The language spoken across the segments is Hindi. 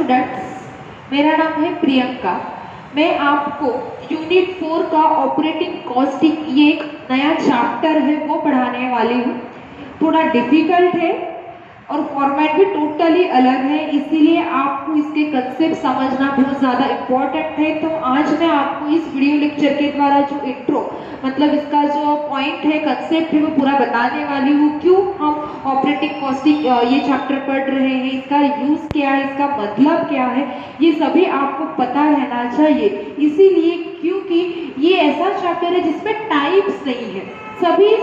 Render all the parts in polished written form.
स्टूडेंट्स, मेरा नाम है प्रियंका। मैं आपको यूनिट 4 का ऑपरेटिंग कॉस्टिंग, ये एक नया चैप्टर है वो पढ़ाने वाली हूँ। थोड़ा डिफिकल्ट है और फॉर्मेट भी टोटली अलग है, इसीलिए आपको इसके कंसेप्ट समझना बहुत ज़्यादा इम्पोर्टेंट है। तो आज मैं आपको इस वीडियो लेक्चर के द्वारा जो इंट्रो मतलब इसका जो पॉइंट है, कंसेप्ट है, वो पूरा बताने वाली हूँ। क्यों हम ऑपरेटिंग कॉस्टिंग ये चैप्टर पढ़ रहे हैं, इसका यूज़ क्या है, इसका मतलब क्या है, ये सभी आपको पता रहना चाहिए। इसीलिए क्योंकि ये ऐसा चैप्टर है जिसमें टाइप्स नहीं है, सभी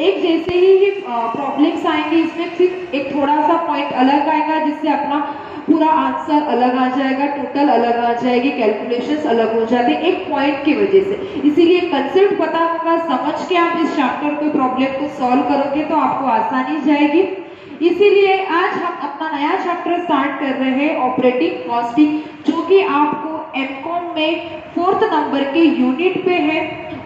एक जैसे ही प्रॉब्लम्स आएंगे। इसमें सिर्फ एक थोड़ा सा पॉइंट अलग आएगा जिससे अपना पूरा आंसर अलग आ जाएगा, टोटल अलग आ जाएगी, कैलकुलेशंस अलग हो जाते हैं एक पॉइंट की वजह से। इसीलिए कंसेप्ट पता होगा, समझ के आप इस चैप्टर को प्रॉब्लम को सॉल्व करोगे तो आपको आसानी जाएगी। इसीलिए आज हम अपना नया चैप्टर स्टार्ट कर रहे हैं ऑपरेटिंग कॉस्टिंग, जो कि आपको एमकॉम में 4th नंबर के यूनिट पे है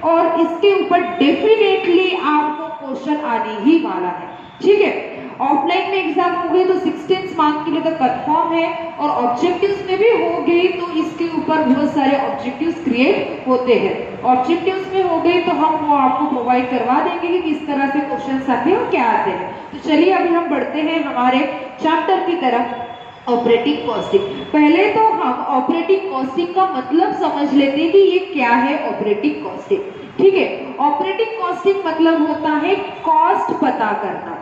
और इसके ऊपर डेफिनेटली आपको क्वेश्चन आने ही वाला है। ठीक है, ऑफलाइन में एग्जाम हो गई तो 16 मार्क्स के लिए तो कंफर्म है, और ऑब्जेक्टिव्स में भी हो गई तो इसके ऊपर बहुत सारे ऑब्जेक्टिव्स क्रिएट होते हैं। ऑब्जेक्टिव्स में हो गई तो हम वो आपको प्रोवाइड करवा देंगे कि किस तरह से क्वेश्चन आते हैं और क्या आते हैं। तो चलिए अभी हम बढ़ते हैं हमारे चैप्टर की तरफ, ऑपरेटिंग कॉस्टिंग। पहले तो हम ऑपरेटिंग कॉस्टिंग का मतलब समझ लेते हैं कि ये क्या है ऑपरेटिंग कॉस्टिंग। ठीक है, ऑपरेटिंग कॉस्टिंग मतलब होता है कॉस्ट पता करना।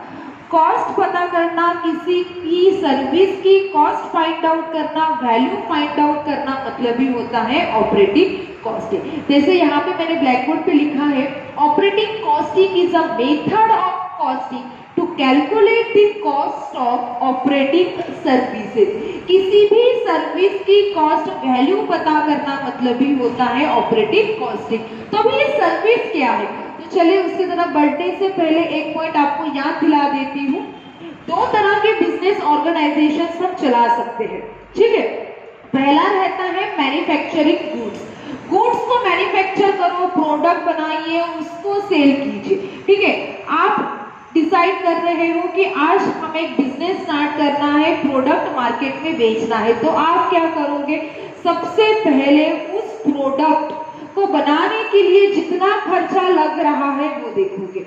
कॉस्ट पता करना, किसी की सर्विस की कॉस्ट फाइंड आउट करना, वैल्यू फाइंड आउट करना, मतलब ही होता है ऑपरेटिंग कॉस्टिंग। जैसे यहाँ पे मैंने ब्लैक बोर्ड पे लिखा है, operating costing is a method of costing to calculate the cost of operating services. किसी भी सर्विस की कॉस्ट वैल्यू पता करना मतलब ही होता है ऑपरेटिंग कॉस्टिंग। तो अभी ये सर्विस क्या है, तो चलिए उसके तरफ बढ़ने से पहले एक पॉइंट आपको याद दिला देती हूँ। 2 तरह के बिजनेस ऑर्गेनाइजेशन हम चला सकते हैं। ठीक है, पहला रहता है मैन्युफैक्चरिंग गुड्स। गुड्स को मैन्युफैक्चर करो, प्रोडक्ट बनाइए, उसको सेल कीजिए। ठीक है, आप डिसाइड कर रहे हो कि आज हमें एक बिजनेस स्टार्ट करना है, प्रोडक्ट मार्केट में बेचना है, तो आप क्या करोगे, सबसे पहले उस प्रोडक्ट को बनाने के लिए जितना खर्चा लग रहा है वो देखोगे,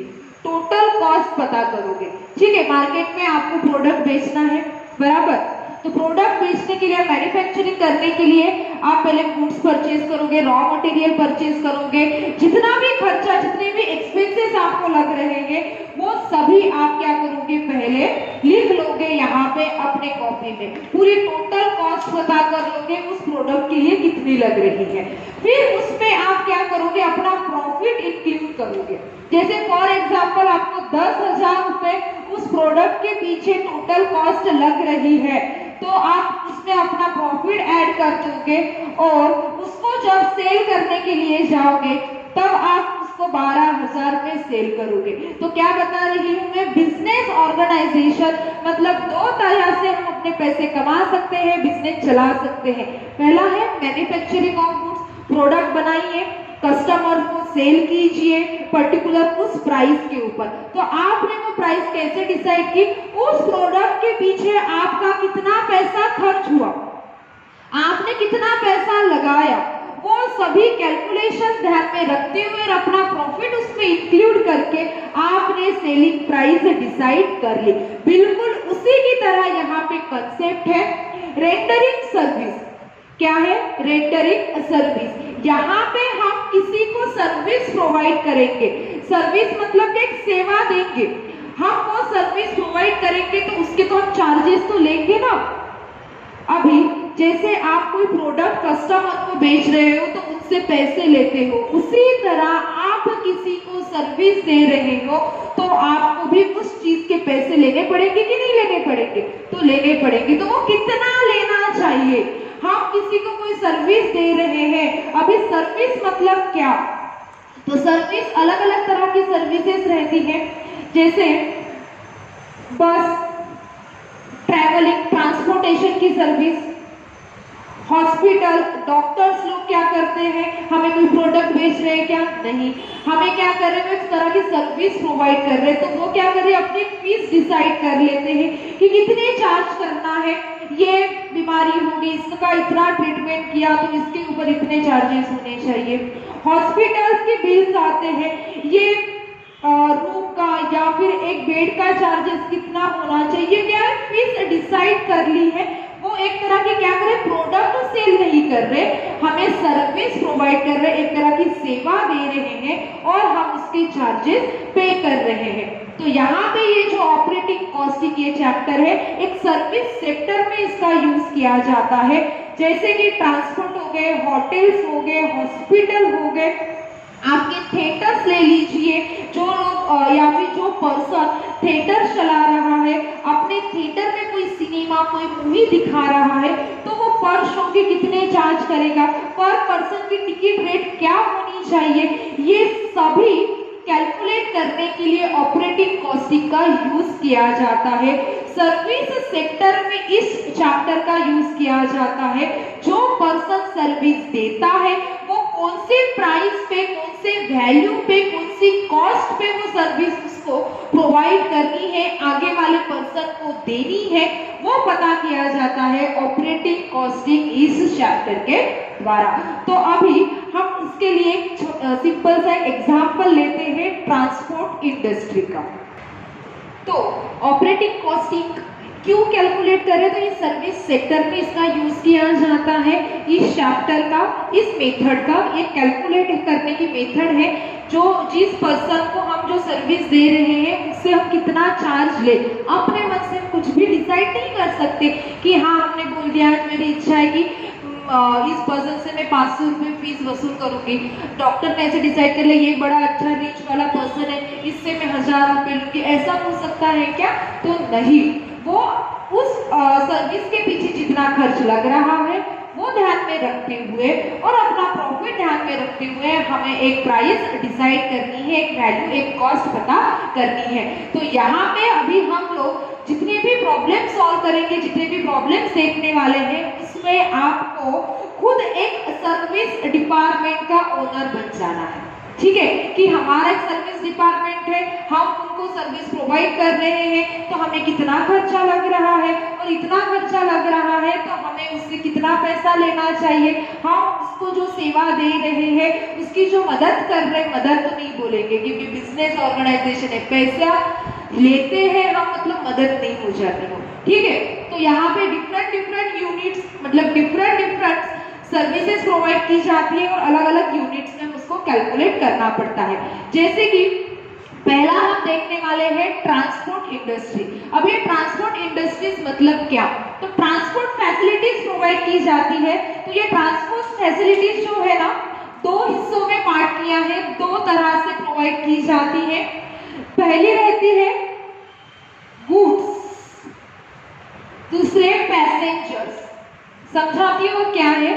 टोटल कॉस्ट पता करोगे। ठीक है, मार्केट में आपको प्रोडक्ट बेचना है, बराबर, तो प्रोडक्ट बेचने के लिए, मैन्युफैक्चरिंग करने के लिए आप पहले गुड्स परचेज करोगे, रॉ मटेरियल परचेज करोगे, जितना भी खर्चा, जितने भी एक्सपेंसेस आपको लग रहे हैं वो सभी आप क्या करोगे, पहले लिख लोगे यहाँ पे अपने कॉपी में। पूरी टोटल कॉस्ट पता कर लोगे उस प्रोडक्ट के लिए कितनी लग रही है। फिर उसमें आप क्या करोगे, अपना प्रॉफिट इंक्लूड करोगे। जैसे फॉर एग्जाम्पल आपको 10,000 रुपए उस प्रोडक्ट के पीछे टोटल कॉस्ट लग रही है, तो आप उसमें अपना प्रॉफिट ऐड कर दोगे और उसको जब सेल करने के लिए जाओगे तब आप उसको 12,000 में सेल करोगे। तो क्या बता रही हूँ मैं, बिजनेस ऑर्गेनाइजेशन मतलब 2 तरह से हम अपने पैसे कमा सकते हैं, बिजनेस चला सकते हैं। पहला है मैन्युफैक्चरिंग ऑफ गुड्स, प्रोडक्ट बनाइए, कस्टमर को सेल कीजिए पर्टिकुलर उस प्राइस के ऊपर। तो आपने वो प्राइस कैसे डिसाइड की, उस प्रोडक्ट के पीछे आपका कितना पैसा खर्च हुआ, आपने कितना पैसा लगाया, वो सभी कैलकुलेशन ध्यान में रखते हुए अपना प्रॉफिट उसमें इंक्लूड करके आपने सेलिंग प्राइस डिसाइड कर ली। बिल्कुल उसी की तरह यहाँ पे कंसेप्ट है रेंडरिंग सर्विस। क्या है, रेंडरिंग सर्विस। यहाँ पे हम किसी को सर्विस प्रोवाइड करेंगे, सर्विस मतलब एक सेवा देंगे, हम वो सर्विस प्रोवाइड करेंगे तो उसके तो हम चार्जेस तो लेंगे ना। अभी जैसे आप कोई प्रोडक्ट कस्टमर को बेच रहे हो तो उनसे पैसे लेते हो, उसी तरह आप किसी को सर्विस दे रहे हो तो आपको भी उस चीज के पैसे लेने पड़ेंगे कि नहीं लेने पड़ेंगे, तो लेने पड़ेंगे। तो वो कितना लेना चाहिए, हम किसी को कोई सर्विस दे रहे हैं। अभी सर्विस मतलब क्या, तो सर्विस अलग अलग तरह की सर्विसेज रहती है, जैसे बस, ट्रैवलिंग ट्रांसपोर्टेशन की सर्विस, हॉस्पिटल, डॉक्टर्स लोग क्या करते हैं, हमें कोई प्रोडक्ट बेच रहे हैं क्या, नहीं, हमें क्या कर रहे हैं, इस तरह की सर्विस प्रोवाइड कर रहे हैं, तो वो क्या कर रहे हैं, अपनी फीस डिसाइड कर लेते हैं कि कितने चार्ज करना है। ये बीमारी हो कि इसका इतना ट्रीटमेंट किया तो इसके ऊपर इतने चार्जेस होने चाहिए। हॉस्पिटल्स के बिल्स आते हैं, ये रूम का या फिर एक बेड का चार्जेस कितना होना चाहिए, क्या फीस डिसाइड कर ली है। वो एक तरह की क्या करे, प्रोडक्ट सेल नहीं कर रहे, हमें सर्विस प्रोवाइड कर रहे, एक तरह की सेवा दे रहे हैं और हम उसके चार्जेस पे कर रहे हैं। तो यहाँ पे ये जो ऑपरेटिंग कॉस्टिंग ये चैप्टर है, एक सर्विस सेक्टर में इसका यूज किया जाता है, जैसे कि ट्रांसपोर्ट हो गए, होटल्स हो गए, हॉस्पिटल हो गए, आपके थिएटर्स ले लीजिए, जो लोग या फिर जो पर्सन थिएटर चला रहा है, अपने थिएटर में कोई सिनेमा कोई मूवी दिखा रहा है, तो वो पर शो के कितने चार्ज करेगा, पर पर्सन की टिकट रेट क्या होनी चाहिए, ये सभी कैलकुलेट करने के लिए ऑपरेटिंग कॉस्टिंग का यूज किया जाता है। सर्विस सेक्टर में इस चैप्टर का यूज किया जाता है। जो पर्सन सर्विस देता है वो कौन से प्राइस पे, कौन से वैल्यू पे, कौन सी कॉस्ट पे वो सर्विस उसको प्रोवाइड करनी है, आगे वाले पर्सन को देनी है, वो पता किया जाता है ऑपरेटिंग कॉस्टिंग इस चैप्टर के द्वारा। तो अभी हम इसके लिए एक सिंपल सा एग्जांपल लेते हैं ट्रांसपोर्ट इंडस्ट्री का। तो ऑपरेटिंग कॉस्टिंग क्यों कैलकुलेट करें, तो ये सर्विस सेक्टर में इसका यूज किया जाता है। इस चैप्टर का, इस मेथड का, ये कैलकुलेट करने की मेथड है, जो जिस पर्सन को हम जो सर्विस दे रहे हैं उससे हम कितना चार्ज ले, अपने मन से कुछ भी डिसाइड नहीं कर सकते कि हाँ हमने बोल दिया मेरी इच्छा है कि इस पर्सन से मैं 500 रुपये फीस वसूल करूंगी, डॉक्टर ने ऐसे डिसाइड कर लिया ये बड़ा अच्छा रिच वाला पर्सन है, इससे मैं 1000 रुपये लूंगी, ऐसा हो सकता है क्या? तो नहीं, वो उस सर्विस के पीछे जितना खर्च लग रहा है वो ध्यान में रखते हुए और अपना प्रॉफिट ध्यान में रखते हुए हमें एक प्राइस डिसाइड करनी है, एक वैल्यू, एक कॉस्ट पता करनी है। तो यहाँ पे अभी हम लोग जितने भी प्रॉब्लम सॉल्व करेंगे, जितने भी प्रॉब्लम्स देखने वाले हैं, उसमें आपको खुद एक सर्विस डिपार्टमेंट का ओनर बन जाना है। ठीक है, कि हमारा एक सर्विस डिपार्टमेंट है, हम उनको सर्विस प्रोवाइड कर रहे हैं, तो हमें कितना खर्चा लग रहा है और इतना खर्चा लग रहा है तो हमें उससे कितना पैसा लेना चाहिए, हम उसको जो सेवा दे रहे हैं उसकी जो मदद कर रहे हैं, मदद तो नहीं बोलेंगे क्योंकि बिजनेस ऑर्गेनाइजेशन है, पैसा लेते हैं हम, मतलब मदद नहीं हो जाती हो। ठीक है, तो यहाँ पे डिफरेंट यूनिट्स, मतलब डिफरेंट सर्विसेज प्रोवाइड की जाती है और अलग अलग यूनिट्स में उसको कैलकुलेट करना पड़ता है। जैसे कि पहला हम देखने वाले हैं ट्रांसपोर्ट इंडस्ट्री। अब ये ट्रांसपोर्ट इंडस्ट्रीज मतलब क्या? तो ट्रांसपोर्ट फैसिलिटीज प्रोवाइड की जाती है। तो ये ट्रांसपोर्ट फैसिलिटीज जो है ना, दो हिस्सों में पार्ट किया है, दो तरह से प्रोवाइड की जाती है। पहली रहती है गुड्स, दूसरे पैसेंजर्स। समझाती हूँ क्या है?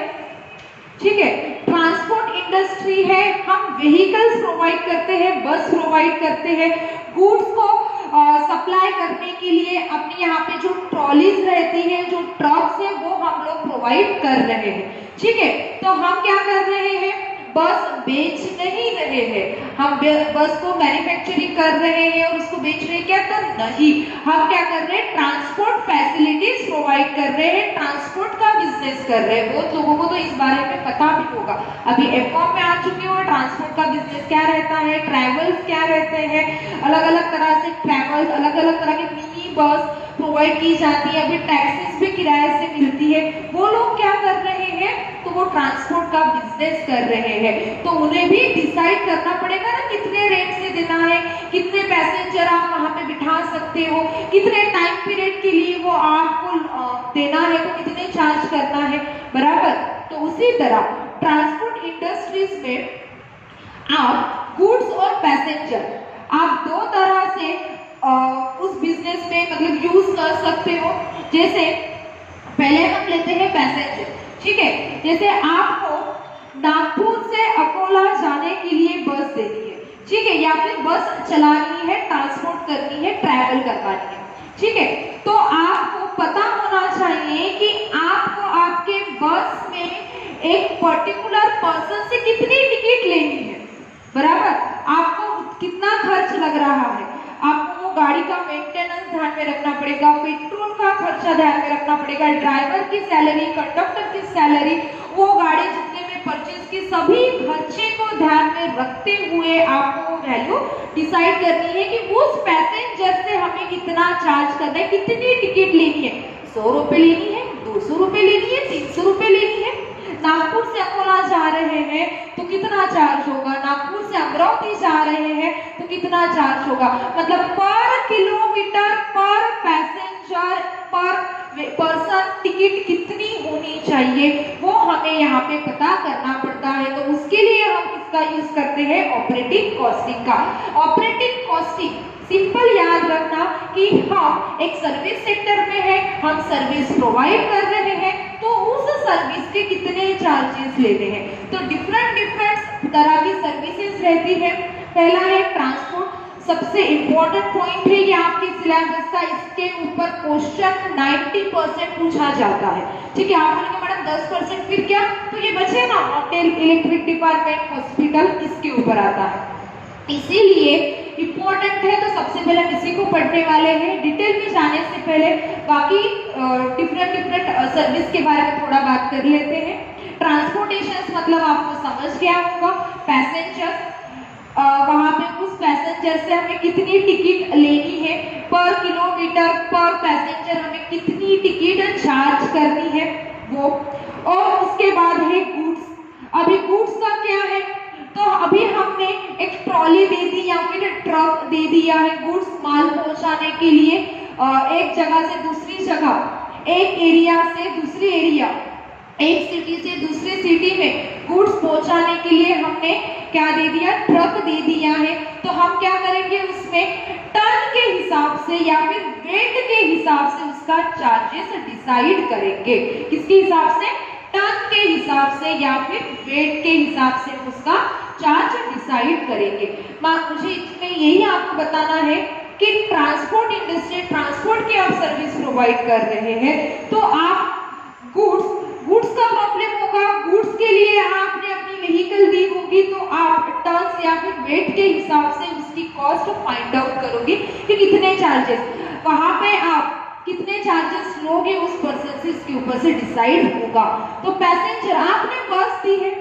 ठीक है, ट्रांसपोर्ट इंडस्ट्री है, हम व्हीकल्स प्रोवाइड करते हैं, बस प्रोवाइड करते हैं, गुड्स को सप्लाई करने के लिए अपने यहाँ पे जो ट्रॉलीज रहती है, जो ट्रक्स है, वो हम लोग प्रोवाइड कर रहे हैं। ठीक है, तो हम क्या कर रहे हैं? बस बेच नहीं रहे हैं, हम बस को मैन्युफैक्चरिंग कर रहे हैं और उसको बेच रहे हैं क्या? तो नहीं, हम क्या कर रहे हैं? ट्रांसपोर्ट फैसिलिटीज प्रोवाइड कर रहे हैं, ट्रांसपोर्ट का बिजनेस कर रहे हैं। बहुत लोगों को तो इस बारे में पता भी होगा, अभी एफकॉम में आ चुके हो, ट्रांसपोर्ट का बिजनेस क्या रहता है, ट्रैवल्स क्या रहते हैं, अलग अलग तरह से ट्रैवल्स, अलग अलग तरह के मिनी बस प्रोवाइड की जाती है, अभी टैक्सीज भी किराए से मिलती है। वो लोग क्या कर रहे हैं? तो वो ट्रांसपोर्ट का बिजनेस कर रहे हैं, तो उन्हें भी डिसाइड करना पड़ेगा ना कितने रेट से देना है, कितने पैसेंजर आप वहां पे बिठा सकते हो, कितने टाइम पीरियड के लिए वो आपको देना है, तो कितने चार्ज करना है, बराबर। तो उसी तरह ट्रांसपोर्ट इंडस्ट्रीज में आप गुड्स और पैसेंजर, आप दो तरह से उस बिजनेस में मतलब यूज कर सकते हो। जैसे पहले हम लेते हैं पैसेंजर। ठीक है, जैसे आपको नागपुर से अकोला जाने के लिए बस देनी है, ठीक है, या फिर बस चलानी है, ट्रांसपोर्ट करनी है, ट्रैवल करवानी है। ठीक है, तो आपको पता होना चाहिए कि आपको आपके बस में एक पर्टिकुलर पर्सन से कितनी टिकट लेनी है, बराबर। आपको कितना खर्च लग रहा है, आपको वो गाड़ी का मेंटेनेंस ध्यान में रखना पड़ेगा, पेट्रोल का खर्चा ध्यान में रखना पड़ेगा, ड्राइवर की सैलरी, कंडक्टर की सैलरी, वो गाड़ी जितने में परचेज की सभी खर्चे को ध्यान में रखते हुए आपको वैल्यू डिसाइड करनी है कि उस पैसेंजर से हमें कितना चार्ज करना है, कितनी टिकट लेनी है, 100 रुपए लेनी है, 200 रुपए लेनी है, 300 रुपए लेनी है। नागपुर से अकोला जा रहे हैं तो कितना चार्ज होगा, नागपुर से अमरावती जा रहे हैं तो कितना चार्ज होगा, मतलब पर किलोमीटर, पर पैसेंजर, पर पर्सन टिकट कितनी होनी चाहिए वो हमें यहाँ पे पता करना पड़ता है। तो उसके लिए हम इसका यूज करते हैं ऑपरेटिंग कॉस्टिंग का। ऑपरेटिंग कॉस्टिंग सिंपल याद रखना कि हम एक सर्विस सेक्टर में है, हम सर्विस प्रोवाइड कर रहे हैं तो उस सर्विस के कितने चार्जेस लेने हैं। तो डिफरेंट तरह की सर्विसेज रहती है। पहला है ट्रांसपोर्ट, सबसे इंपॉर्टेंट पॉइंट है ये आपके सिलेबस का, इसके ऊपर क्वेश्चन 90% पूछा जाता है। ठीक है, आप बोलेंगे मैडम 10% फिर क्या, तो ये बचे ना होटल, इलेक्ट्रिक डिपार्टमेंट, हॉस्पिटल, इसके ऊपर आता है, इसीलिए इम्पोर्टेंट है। तो सबसे पहले हम इसी को पढ़ने वाले हैं। डिटेल में जाने से पहले बाकी डिफरेंट सर्विस के बारे में थोड़ा बात कर लेते हैं। ट्रांसपोर्टेशन मतलब आपको समझ गया होगा, पैसेंजर, वहां पे उस पैसेंजर से हमें कितनी टिकट लेनी है, पर किलोमीटर, पर पैसेंजर हमें कितनी टिकट चार्ज करनी है वो। और उसके बाद है गुड्स। अभी गुड्स का क्या है, तो अभी हमने एक ट्रॉली दे दी या फिर ट्रक दे दिया है गुड्स माल पहुंचाने के लिए, एक जगह से दूसरी जगह, एक एरिया से दूसरी एरिया, एक सिटी से दूसरी सिटी में गुड्स पहुंचाने के लिए हमने क्या दे दिया, ट्रक दे दिया है। तो हम क्या करेंगे, उसमें टन के हिसाब से या फिर वेट के हिसाब से उसका चार्जेस डिसाइड करेंगे। किसके हिसाब से, टन के हिसाब से या फिर वेट के हिसाब से उसका चार्ज डिसाइड करेंगे। मुझे इसमें यही आपको बताना है कि ट्रांसपोर्ट इंडस्ट्री, ट्रांसपोर्ट की आप सर्विस प्रोवाइड कर रहे हैं तो आप गुड्स का प्रॉब्लम होगा, गुड्स के लिए आपने अपनी व्हीकल दी होगी तो आप टन या फिर वेट के हिसाब से उसकी कॉस्ट फाइंड आउट करोगे कि कितने चार्जेस, वहां पे आप कितने चार्जेस लोगे उस पर्सन से, इसके ऊपर से डिसाइड होगा। तो पैसेंजर, आपने बस दी है,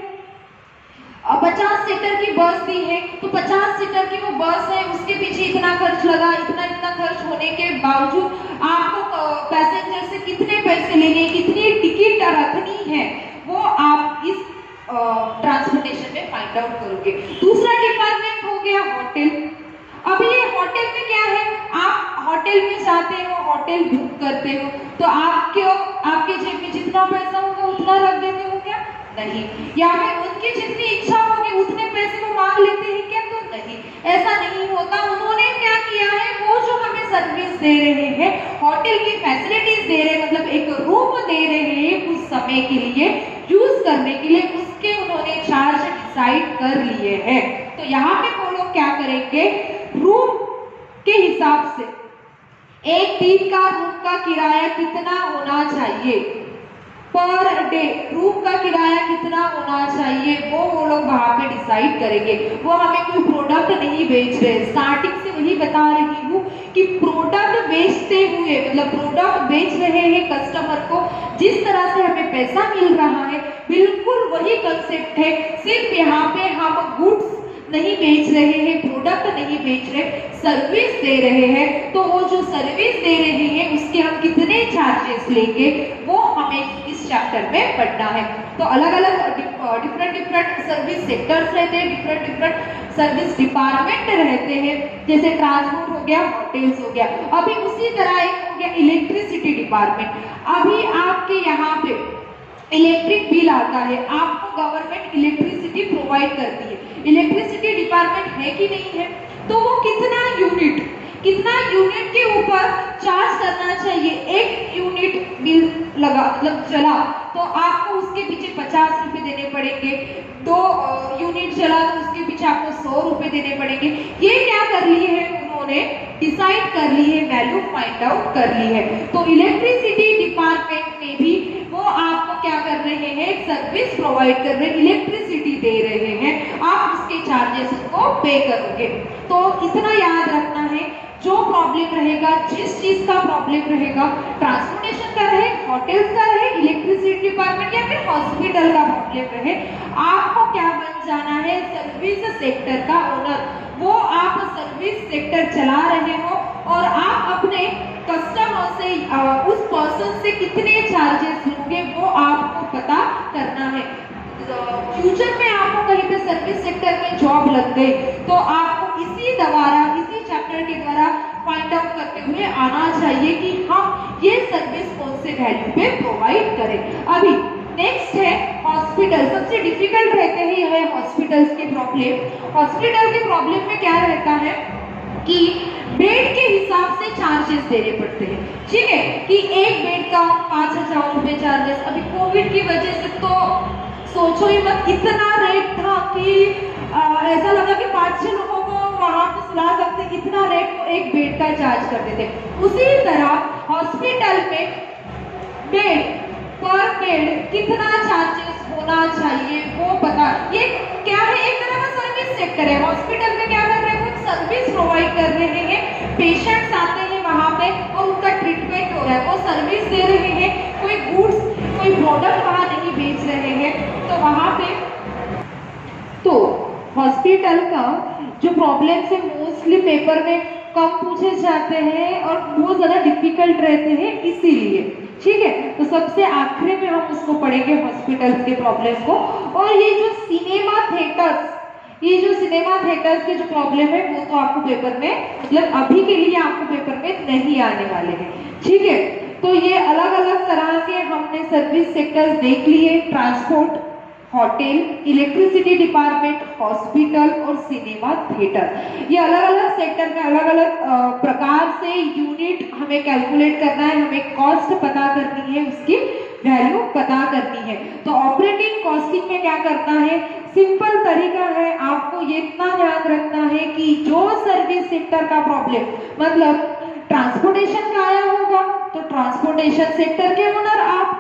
50 सीटर की बस दी है, तो 50 सीटर की वो बस है, उसके पीछे इतना खर्च लगा, इतना खर्च होने के बावजूद आपको पैसेंजर से कितने पैसे लेने, कितनी टिकट रखनी है, वो आप इस ट्रांसपोर्टेशन में फाइंड आउट करोगे। दूसरा डिपार्टमेंट हो गया होटल। अब ये होटल में क्या है, आप होटल में जाते हो, होटल बुक करते हो, तो आपके जेब में जितना पैसा होगा उतना रख देते हो क्या, नहीं, या फिर उनकी जितनी इच्छा होगी उतने पैसे वो मांग लेते हैं क्या, तो नहीं, ऐसा नहीं होता। उन्होंने क्या किया है, वो जो हमें सर्विस दे रहे हैं, होटल की फैसिलिटीज दे रहे हैं, मतलब एक रूम दे रहे हैं कुछ समय के लिए यूज करने के लिए, उसके उन्होंने चार्ज डिसाइड कर लिए हैं। तो यहाँ पे वो लोग क्या करेंगे, रूम के हिसाब से एक दिन का रूम का किराया कितना होना चाहिए, पर डे रूम का किराया कितना होना चाहिए, वो लोग वहां पे डिसाइड करेंगे। वो हमें कोई प्रोडक्ट नहीं बेच रहे, स्टार्टिंग से वही बता रही हूँ कि प्रोडक्ट बेचते हुए, मतलब प्रोडक्ट बेच रहे हैं कस्टमर को, जिस तरह से हमें पैसा मिल रहा है बिल्कुल वही कंसेप्ट है, सिर्फ यहाँ पे हम गुड्स नहीं बेच रहे हैं, प्रोडक्ट नहीं बेच रहे, सर्विस दे रहे हैं। तो वो जो सर्विस दे रहे हैं उसके हम कितने चार्जेस लेंगे वो हमें इस चैप्टर में पढ़ना है। तो अलग अलग डिफरेंट सर्विस सेक्टर्स रहते हैं, डिफरेंट सर्विस डिपार्टमेंट रहते हैं, जैसे ट्रांसपोर्ट हो गया, होटल्स हो गया। अभी उसी तरह एक हो गया इलेक्ट्रिसिटी डिपार्टमेंट। अभी आपके यहाँ पे इलेक्ट्रिक बिल आता है, आपको गवर्नमेंट इलेक्ट्रिसिटी प्रोवाइड करती है, इलेक्ट्रिसिटी डिपार्टमेंट है कि नहीं है, तो वो कितना यूनिट के ऊपर चार्ज करना चाहिए। एक यूनिट बिल लगा, मतलब चला, तो आपको उसके पीछे 50 रुपए देने पड़ेंगे, 2 यूनिट चला तो उसके पीछे आपको 100 रुपए देने पड़ेंगे। ये क्या कर लिए है, उन्होंने डिसाइड कर ली है, वैल्यू फाइंड आउट कर ली है। तो इलेक्ट्रिसिटी डिपार्टमेंट में भी वो आपको क्या कर रहे हैं, सर्विस प्रोवाइड कर रहे हैं, इलेक्ट्रिसिटी दे रहे हैं, आप उसके चार्जेस को पे करोगे। तो इतना याद रखना है, जो प्रॉब्लम रहेगा, जिस चीज का प्रॉब्लम रहेगा, ट्रांसपोर्टेशन का रहे, होटल्स का रहे, इलेक्ट्रिसिटी डिपार्टमेंट या फिर हॉस्पिटल का प्रॉब्लम रहे, आपको क्या बन जाना है, सर्विस सेक्टर का ओनर। वो आप सर्विस सेक्टर चला रहे हो और आप अपने कस्टमर से उस पर्सन से कितने चार्जेस लोगे वो आपको पता करना है। फ्यूचर में आपको कहीं पे सर्विस सेक्टर में जॉब लग गई तो आपको इसी चैप्टर के द्वारा फाइंड आउट करते हुए आना चाहिए कि हम ये सर्विस कौन से वैल्यू पे प्रोवाइड करें। अभी नेक्स्ट है हॉस्पिटल। सबसे डिफिकल्ट रहते हैं यह हॉस्पिटल्स के प्रॉब्लम। हॉस्पिटल के प्रॉब्लम में क्या रहता है कि बेड के हिसाब से चार्जेस देने पड़ते हैं। ठीक है कि एक बेड का 5,000 रुपए चार्जेस। अभी कोविड की वजह से तो सोचो ही मत, इतना रेट था कि ऐसा लगा कि 5-6 लोगों को वहां पे सुला सकते, इतना रेट एक बेड का चार्ज करते थे। उसी तरह हॉस्पिटल में बेड पर बेड कितना चार्जेस होना चाहिए वो पता। ये क्या है, एक तरह का सर्विस सेक्टर है। हॉस्पिटल में क्या कर रहे हैं, कुछ सर्विस प्रोवाइड कर रहे हैं, पेशेंट्स आते हैं वहां पे और उनका ट्रीटमेंट हो रहा है, वो सर्विस दे रहे हैं, कोई गुड्स कोई प्रोडक्ट वहां नहीं बेच रहे हैं। तो वहां पे तो हॉस्पिटल का जो प्रॉब्लम है मोस्टली पेपर में कम पूछे जाते हैं और बहुत ज्यादा डिफिकल्ट रहते हैं, इसीलिए ठीक है। तो सबसे आखिरी में हम उसको पढ़ेंगे हॉस्पिटल्स के प्रॉब्लम को। और ये जो सिनेमा थिएटर्स के जो प्रॉब्लम है वो तो आपको पेपर में मतलब अभी के लिए आपको पेपर में नहीं आने वाले हैं। ठीक है, तो ये अलग अलग तरह के हमने सर्विस सेक्टर्स देख लिए, transport, hotel, electricity department, hospital और सिनेमा थिएटर। ये अलग अलग सेक्टर में अलग अलग प्रकार से यूनिट हमें कैलकुलेट करना है, हमें कॉस्ट पता करनी है, उसकी वैल्यू पता करनी है। तो ऑपरेटिंग कॉस्टिंग में क्या करना है, सिंपल तरीका है, आपको ये इतना ध्यान रखना है कि जो सर्विस सेक्टर का प्रॉब्लम मतलब ट्रांसपोर्टेशन का आया होगा तो ट्रांसपोर्टेशन सेक्टर के ओनर आप,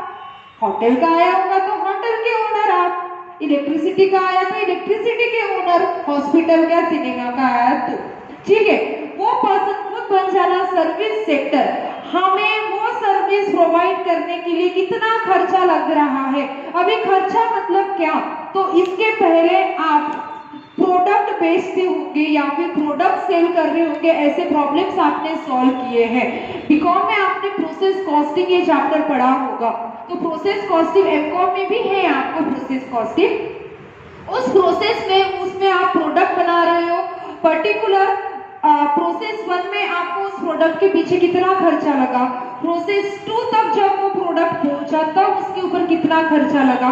होटल का आया होगा तो होटल के ओनर आप, इलेक्ट्रिसिटी का आया तो इलेक्ट्रिसिटी के ओनर, हॉस्पिटल का, सिनेमा का आया तो ठीक है, वो पर्सन खुद बन जाना सर्विस सेक्टर। हमें वो सर्विस प्रोवाइड करने के लिए कितना खर्चा लग रहा है। अभी खर्चा मतलब क्या, तो इसके पहले आप प्रोडक्ट बेचते होंगे या फिर प्रोडक्ट सेल कर रहे होंगे, ऐसे प्रॉब्लम्स आपने सॉल्व किए हैं। बीकॉम में आपने प्रोसेस कॉस्टिंग ये चैप्टर पढ़ा होगा, तो प्रोसेस कॉस्टिंग एमकॉम में भी है आपको प्रोसेस कॉस्टिंग। उस प्रोसेस में उसमें आप प्रोडक्ट बना रहे हो, पर्टिकुलर प्रोसेस 1 में आपको उस प्रोडक्ट के पीछे कितना खर्चा लगा, प्रोसेस 2 तक जब वो प्रोडक्ट पहुंचा तब उसके ऊपर कितना खर्चा लगा,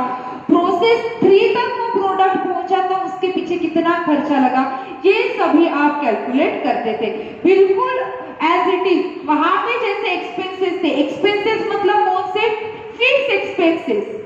प्रोसेस 3 तक वो प्रोडक्ट पहुंचा तब उसके पीछे कितना खर्चा लगा, ये सभी आप कैलकुलेट करते थे बिल्कुल एज इट इज। वहां पे जैसे एक्सपेंसेस थे, एक्सपेंसेस मतलब कौन से, फिक्स एक्सपेंसेस,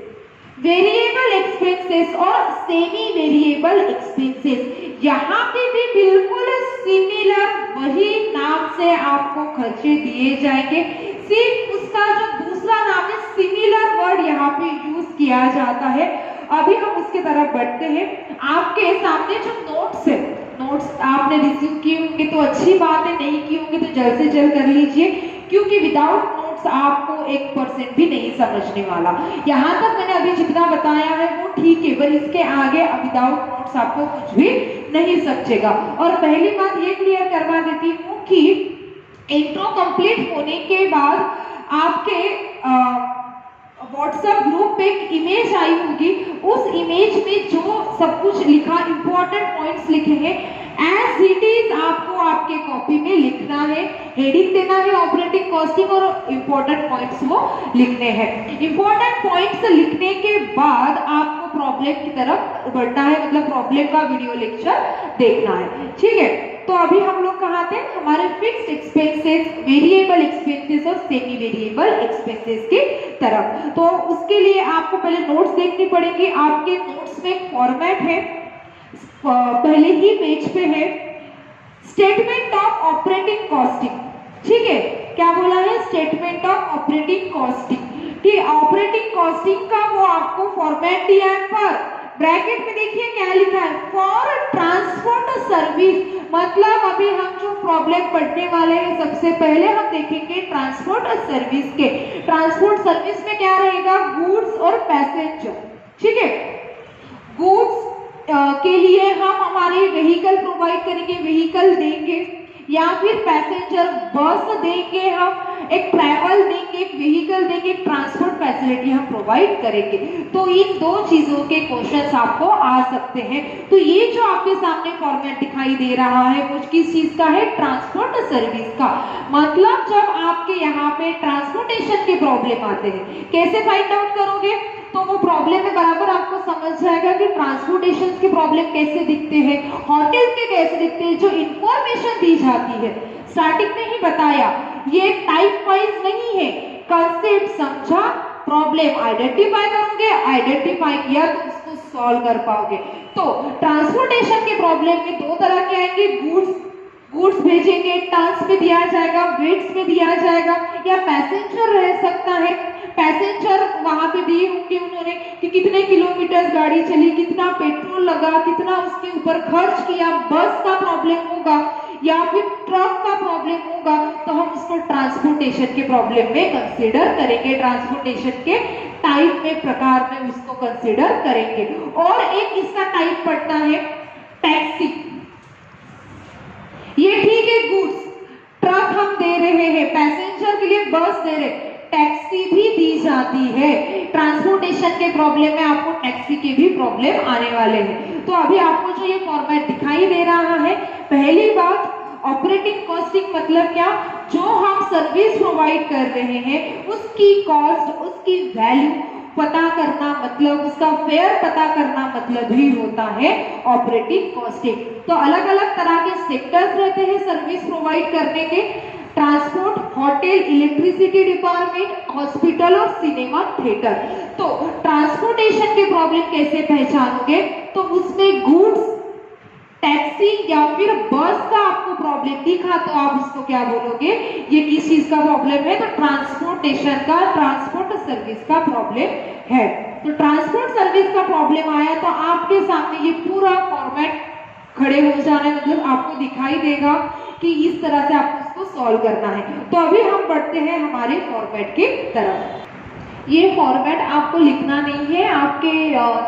वेरिएबल एक्सपेंसेस और सेमी वेरिएबल एक्सपेंसेस, यहाँ पे भी बिल्कुल सिमिलर वही नाम से आपको खर्चे दिए जाएंगे, सिर्फ उसका जो दूसरा नाम है सिमिलर वर्ड यहाँ पे यूज किया जाता है। अभी हम उसके तरफ बढ़ते हैं। आपके सामने जो नोट्स है, नोट्स आपने रिसीव किए होंगे तो अच्छी बात है, नहीं किए होंगे तो जल्द से जल्द कर लीजिए, क्योंकि विदाउट नोट्स आपको 1% भी नहीं समझने वाला। यहाँ तक मैंने अभी जितना बताया है वो ठीक है, पर इसके आगे विदाउट नोट्स आपको कुछ भी नहीं समझेगा। और पहली बात ये क्लियर करवा देती हूँ कि इंट्रो कंप्लीट होने के बाद आपके व्हाट्सएप ग्रुप पे एक इमेज आई होगी, उस इमेज में जो सब कुछ लिखा, इंपॉर्टेंट पॉइंट्स लिखे हैं, एज इट इज आपको आपके कॉपी में लिखना है, हेडिंग देना है ऑपरेटिंग कॉस्टिंग और इंपॉर्टेंट पॉइंट्स वो लिखने हैं। इंपॉर्टेंट पॉइंट्स लिखने के बाद आपको प्रॉब्लम की तरफ बढ़ना है, मतलब प्रॉब्लम का वीडियो लेक्चर देखना है। ठीक है, तो अभी हम लोग कहाँ थे, हमारे फिक्स्ड एक्सपेंसेस, वेरिएबल एक्सपेंसेस और सेमी वेरिएबल एक्सपेंसेस की तरफ। तो उसके लिए आपको पहले नोट्स देखनी पड़ेगी। आपके नोट्स में एक फॉर्मेट है, पहले ही पेज पे है, स्टेटमेंट ऑफ ऑपरेटिंग कॉस्टिंग। ठीक है, क्या बोला है, स्टेटमेंट ऑफ ऑपरेटिंग कॉस्टिंग। ठीक, ऑपरेटिंग कॉस्टिंग का वो आपको फॉर्मेट दिया है, पर ब्रैकेट में देखिए क्या लिखा है, फॉर ट्रांसपोर्ट सर्विस, मतलब अभी हम जो प्रॉब्लम पढ़ने वाले हैं सबसे पहले हम देखेंगे ट्रांसपोर्ट सर्विस के। ट्रांसपोर्ट सर्विस में क्या रहेगा, गुड्स और पैसेंजर, ठीक है। गुड्स के लिए हम हमारे व्हीकल प्रोवाइड करेंगे, व्हीकल देंगे, या फिर पैसेंजर बस देंगे, हम एक ट्रैवल देंगे, एक व्हीकल देंगे, एक ट्रांसपोर्ट फैसिलिटी हम प्रोवाइड करेंगे। तो इन दो चीजों के क्वेश्चंस आपको आ सकते हैं। तो ये जो आपके सामने फॉर्मेट दिखाई दे रहा है वो किस चीज का है, ट्रांसपोर्ट सर्विस का। मतलब जब आपके यहाँ पे ट्रांसपोर्टेशन के प्रॉब्लम आते हैं, कैसे फाइंड आउट करोगे, तो वो प्रॉब्लम में बराबर आपको समझ जाएगा कि ट्रांसपोर्टेशन के प्रॉब्लम कैसे दिखते हैं, होटल के कैसे दिखते हैं। जो इंफॉर्मेशन दी जाती है स्टार्टिंग में ही बताया, ये टाइप वाइज नहीं है, कंसेप्ट समझा, प्रॉब्लम आइडेंटिफाई करोगे, आइडेंटिफाई किया तो उसको सॉल्व कर पाओगे। तो ट्रांसपोर्टेशन के प्रॉब्लम में दो तरह के आएंगे, गुड्स भेजेंगे, टन्स में दिया जाएगा, वेट्स में दिया जाएगा, या पैसेंजर रह सकता है। पैसेंजर वहां पे दिए होंगे उन्होंने कि कितने किलोमीटर गाड़ी चली, कितना पेट्रोल लगा, कितना उसके ऊपर खर्च किया, बस का प्रॉब्लम होगा या फिर ट्रक का प्रॉब्लम होगा, तो हम उसको ट्रांसपोर्टेशन के प्रॉब्लम में कंसीडर करेंगे, ट्रांसपोर्टेशन के टाइप में, प्रकार में उसको कंसीडर करेंगे। और एक इसका टाइप पड़ता है टैक्सी। ये ठीक है, गुड्स ट्रक हम दे रहे हैं, पैसेंजर के लिए बस दे रहे, टैक्सी भी दी जाती है। ट्रांसपोर्टेशन के प्रॉब्लम में आपको टैक्सी के भी प्रॉब्लम आने वाले हैं। तो अभी आपको जो ये फॉर्मेट दिखाई दे रहा है, पहली बात ऑपरेटिंग कॉस्टिंग मतलब क्या, जो हम सर्विस प्रोवाइड कर रहे हैं उसकी कॉस्ट, उसकी वैल्यू पता करना, मतलब उसका फेयर पता करना मतलब ही होता है ऑपरेटिंग कॉस्टिंग। तो अलग अलग तरह के सेक्टर्स रहते हैं सर्विस प्रोवाइड करने के, transport, hotel, electricity department, hospital और सिनेमा थिएटर। तो ट्रांसपोर्टेशन के प्रॉब्लम कैसे पहचानोगे, तो उसमें गुड्स, टैक्सी या फिर बस का आपको प्रॉब्लम दिखा तो आप उसको क्या बोलोगे, ये किस चीज का प्रॉब्लम है, तो ट्रांसपोर्टेशन का, ट्रांसपोर्ट सर्विस का प्रॉब्लम है। तो ट्रांसपोर्ट सर्विस का प्रॉब्लम आया तो आपके सामने ये पूरा फॉर्मेट खड़े हो जाना, मतलब आपको दिखाई देगा कि इस तरह से आपको इसको सॉल्व करना है। तो अभी हम बढ़ते हैं हमारे फॉर्मेट की तरफ। ये फॉर्मेट आपको लिखना नहीं है, आपके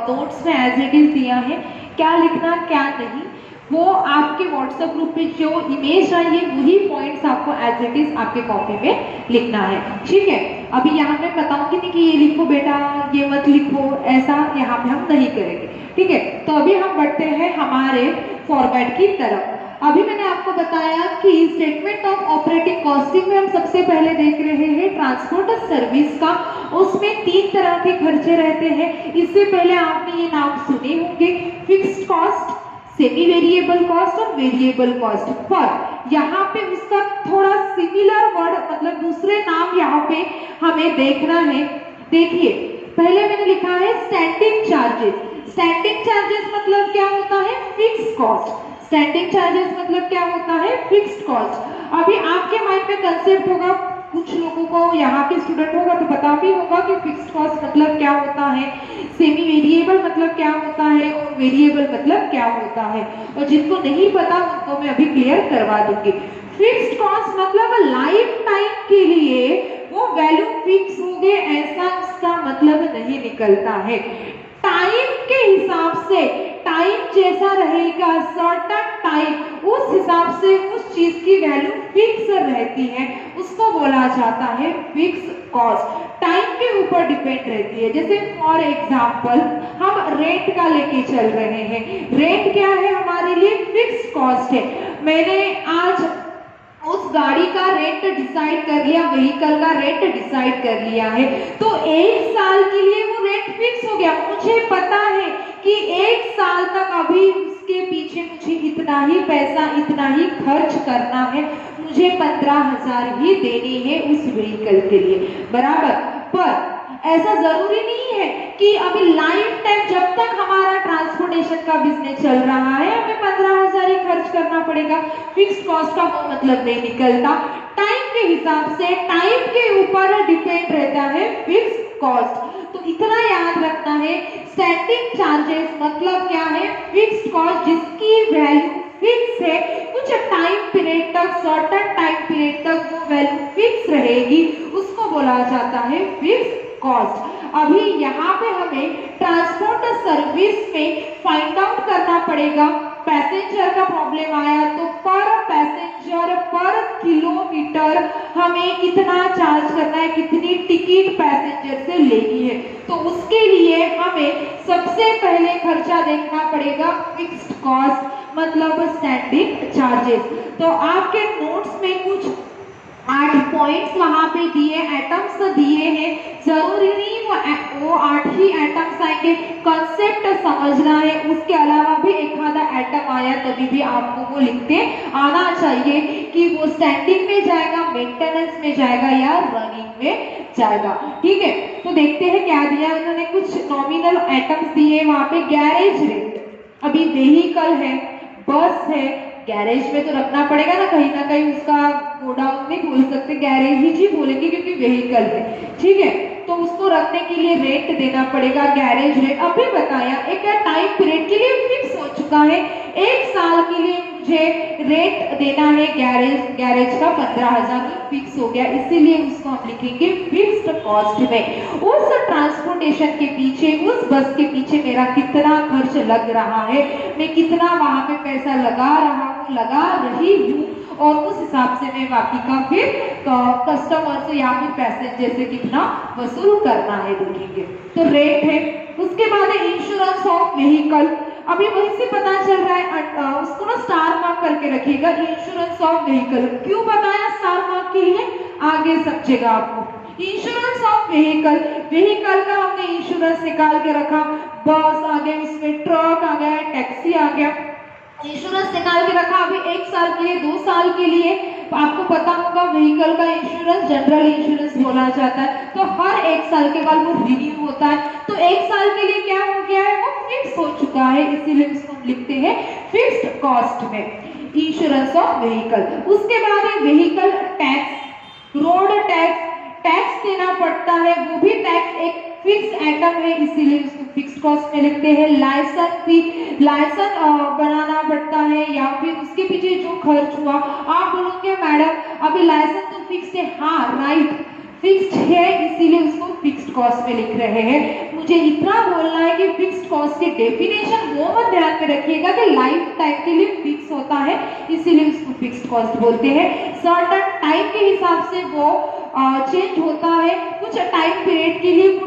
नोट्स में एज इट इज दिया है, क्या लिखना क्या नहीं वो आपके व्हाट्सएप ग्रुप पे जो इमेज आई है वही पॉइंट्स आपको एज इट इज आपके कॉपी में लिखना है, ठीक है। अभी यहाँ मैं बताऊंगी नहीं कि ये लिखो बेटा, ये मत लिखो, ऐसा यहाँ पे हम नहीं करेंगे, ठीक है। तो अभी हम बढ़ते हैं हमारे फॉर्मेट की तरफ। अभी मैंने आपको बताया कि स्टेटमेंट ऑफ ऑपरेटिंग कॉस्टिंग में हम सबसे पहले देख रहे हैं ट्रांसपोर्ट सर्विस का। उसमें तीन तरह के खर्चे रहते हैं। इससे पहले आपने ये नाम सुने होंगे, fixed cost, semi variable cost और वेरिएबल कॉस्ट। पर यहाँ पे उसका थोड़ा सिमिलर वर्ड, मतलब दूसरे नाम यहाँ पे हमें देखना है। देखिए पहले मैंने लिखा है स्टैंडिंग चार्जेस। स्टैंडिंग चार्जेस मतलब क्या होता है, फिक्स्ड कॉस्ट। स्टैंडिंग चार्जेस मतलब क्या होता है, फिक्स्ड कॉस्ट। अभी आपके माइंड में कंसेप्ट होगा, कुछ लोगों को यहाँ के स्टूडेंट होगा तो पता भी होगा कि फिक्स्ड कॉस्ट मतलब क्या होता है, सेमी वेरिएबल मतलब क्या होता है और वेरिएबल मतलब क्या होता है। और जिनको नहीं पता उनको मैं अभी क्लियर करवा दूंगी। फिक्स्ड कॉस्ट मतलब लाइफ टाइम के लिए वो वैल्यू फिक्स हो गए ऐसा उसका मतलब नहीं निकलता है। टाइम के हिसाब से, टाइम जैसा रहेगा सर्टेन टाइम, उस हिसाब से उस चीज की वैल्यू फिक्स रहती है, उसको बोला जाता है फिक्स कॉस्ट। टाइम के ऊपर डिपेंड रहती है। जैसे फॉर एग्जांपल हम रेंट का लेके चल रहे हैं, रेंट क्या है हमारे लिए, फिक्स कॉस्ट है। मैंने आज उस गाड़ी का रेंट डिसाइड कर लिया, व्हीकल का रेंट डिसाइड कर लिया है, तो एक साल के लिए वो रेंट फिक्स हो गया। मुझे पता है कि एक साल तक अभी उसके पीछे मुझे इतना ही पैसा, इतना ही खर्च करना है, मुझे 15,000 ही देनी है उस व्हीकल के लिए, बराबर। पर ऐसा जरूरी नहीं है कि अभी लाइफ टाइम जब तक हमारा ट्रांसपोर्टेशन का बिजनेस चल रहा है हमें 15,000 ही खर्च करना पड़ेगा। फिक्स्ड कॉस्ट का वो मतलब नहीं निकलता। टाइम के हिसाब से, टाइम के ऊपर डिपेंड रहता है फिक्स्ड कॉस्ट। तो इतना याद रखना है स्टैंडिंग चार्जेस, मतलब क्या है फिक्स्ड कॉस्ट जिसकी वैल्यू फिक्स है, कुछ टाइम पीरियड तक, सर्टेन टाइम पीरियड तक वो वैल्यू फिक्स रहेगी, उसको बोला जाता है फिक्स्ड कॉस्ट। अभी यहाँ पे हमें ट्रांसपोर्ट सर्विस में फाइंड आउट करना पड़ेगा, पैसेंजर का प्रॉब्लम आया तो पर पैसेंजर पर किलोमीटर हमें कितना चार्ज करना है, कितनी टिकट पैसेंजर से लेनी है, तो उसके लिए हमें सबसे पहले खर्चा देखना पड़ेगा फिक्स्ड कॉस्ट, मतलब स्टैंडिंग चार्जेस। तो आपके नोट्स में कुछ 8 पॉइंट्स वहां पे दिए, एटम्स दिए हैं, जरूरी नहीं वो 8 ही एटम्स आएंगे, कंसेप्ट समझना है, उसके अलावा भी एक आधा एटम आया तभी भी आपको वो लिखते आना चाहिए कि वो स्टैंडिंग में जाएगा, मेंटेनेंस में जाएगा या रनिंग में जाएगा। ठीक है, तो देखते हैं क्या दिया उन्होंने, कुछ नॉमिनल एटम्स दिए वहां पे। गैरेज रेट, अभी व्हीकल है, बस है, गैरेज में तो रखना पड़ेगा ना कहीं उसका गोडाउन नहीं बोल सकते, गैरेज ही बोलेंगे क्योंकि व्हीकल है। ठीक है, तो उसको रखने के लिए रेट देना पड़ेगा, गैरेज रेट। अभी बताया एक टाइम पीरियड के लिए फिक्स हो चुका है, 1 साल के लिए मुझे रेट देना है गैरेज का 15,000 फिक्स हो गया, इसीलिए उसको हम लिखेंगे फिक्स्ड कॉस्ट में। उस ट्रांसपोर्टेशन के पीछे, उस बस के पीछे मेरा कितना खर्च लग रहा है, मैं कितना वहां पे पैसा लगा रही हूँ, और उस हिसाब से मैं बाकी का फिर कस्टमर से या फिर पैसेंजर से कितना वसूल करना है देखेंगे। तो रेट है, उसके बाद है इंश्योरेंस ऑफ व्हीकल। अभी वहीं से पता चल रहा है, उसको ना स्टार मार्क करके रखिएगा, इंश्योरेंस ऑफ व्हीकल। क्यों बताया स्टार मार्क के लिए, आगे समझेगा आपको। इंश्योरेंस ऑफ व्हीकल का हमने इंश्योरेंस निकाल के रखा, बस आ गया, इसमें ट्रक आ गया, टैक्सी आ गया, इंश्योरेंस निकाल के रखा। अभी 1 साल के लिए, 2 साल के लिए, आपको पता होगा व्हीकल का इंश्योरेंस जनरल इंश्योरेंस बोला जाता है, तो हर 1 साल के बाद वो रिन्यू होता है, तो 1 साल के लिए क्या हो गया है, वो फिक्स हो चुका है, इसीलिए उसको हम लिखते हैं फिक्स्ड कॉस्ट में, इंश्योरेंस ऑफ व्हीकल। उसके बाद है व्हीकल टैक्स, रोड टैक्स देना पड़ता है, वो भी टैक्स एक फिक्स आइटम है, इसीलिए उसको फिक्स्ड कॉस्ट में लिखते हैं। लाइसेंस बनाना पड़ता है, या फिर उसके पीछे जो खर्च हुआ। आप बोलोगे मैडम अभी लाइसेंस तो फिक्स है, हाँ राइट फिक्स्ड है, इसीलिए उसको फिक्स्ड कॉस्ट में लिख रहे हैं। मुझे इतना बोलना है कि फिक्स्ड कॉस्ट की डेफिनेशन वो मत ध्यान में रखिएगा कि लाइफ टाइम के लिए फिक्स होता है, इसीलिए उसको फिक्स्ड कॉस्ट बोलते हैं। सर्टेन टाइम के हिसाब से वो चेंज होता है, कुछ टाइम पीरियड के लिए वो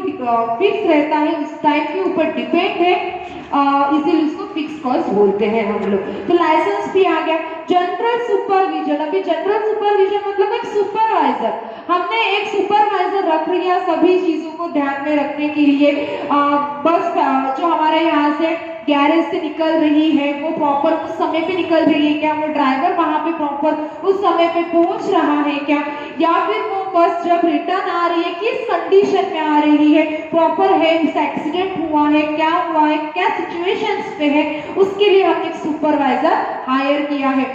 फिक्स रहता है, उस टाइम के ऊपर डिपेंड है, इसीलिए उसको फिक्स्ड कॉस्ट बोलते हैं हम लोग। तो लाइसेंस भी आ गया। जनरल सुपरविजन, अभी जनरल सुपरविजन मतलब एक सुपरवाइजर, हमने एक सुपरवाइजर रख लिया सभी चीजों को ध्यान में रखने के लिए। बस जो हमारे यहाँ से गैरेज से निकल रही है वो प्रॉपर उस समय पे निकल रही है क्या, वो ड्राइवर वहां पे प्रॉपर उस समय पे पहुंच रहा है क्या, या फिर वो बस जब रिटर्न आ रही है किस कंडीशन में आ रही है, प्रॉपर है, एक्सीडेंट हुआ है, क्या सिचुएशंस पे है, उसके लिए हमने एक सुपरवाइजर हायर किया है।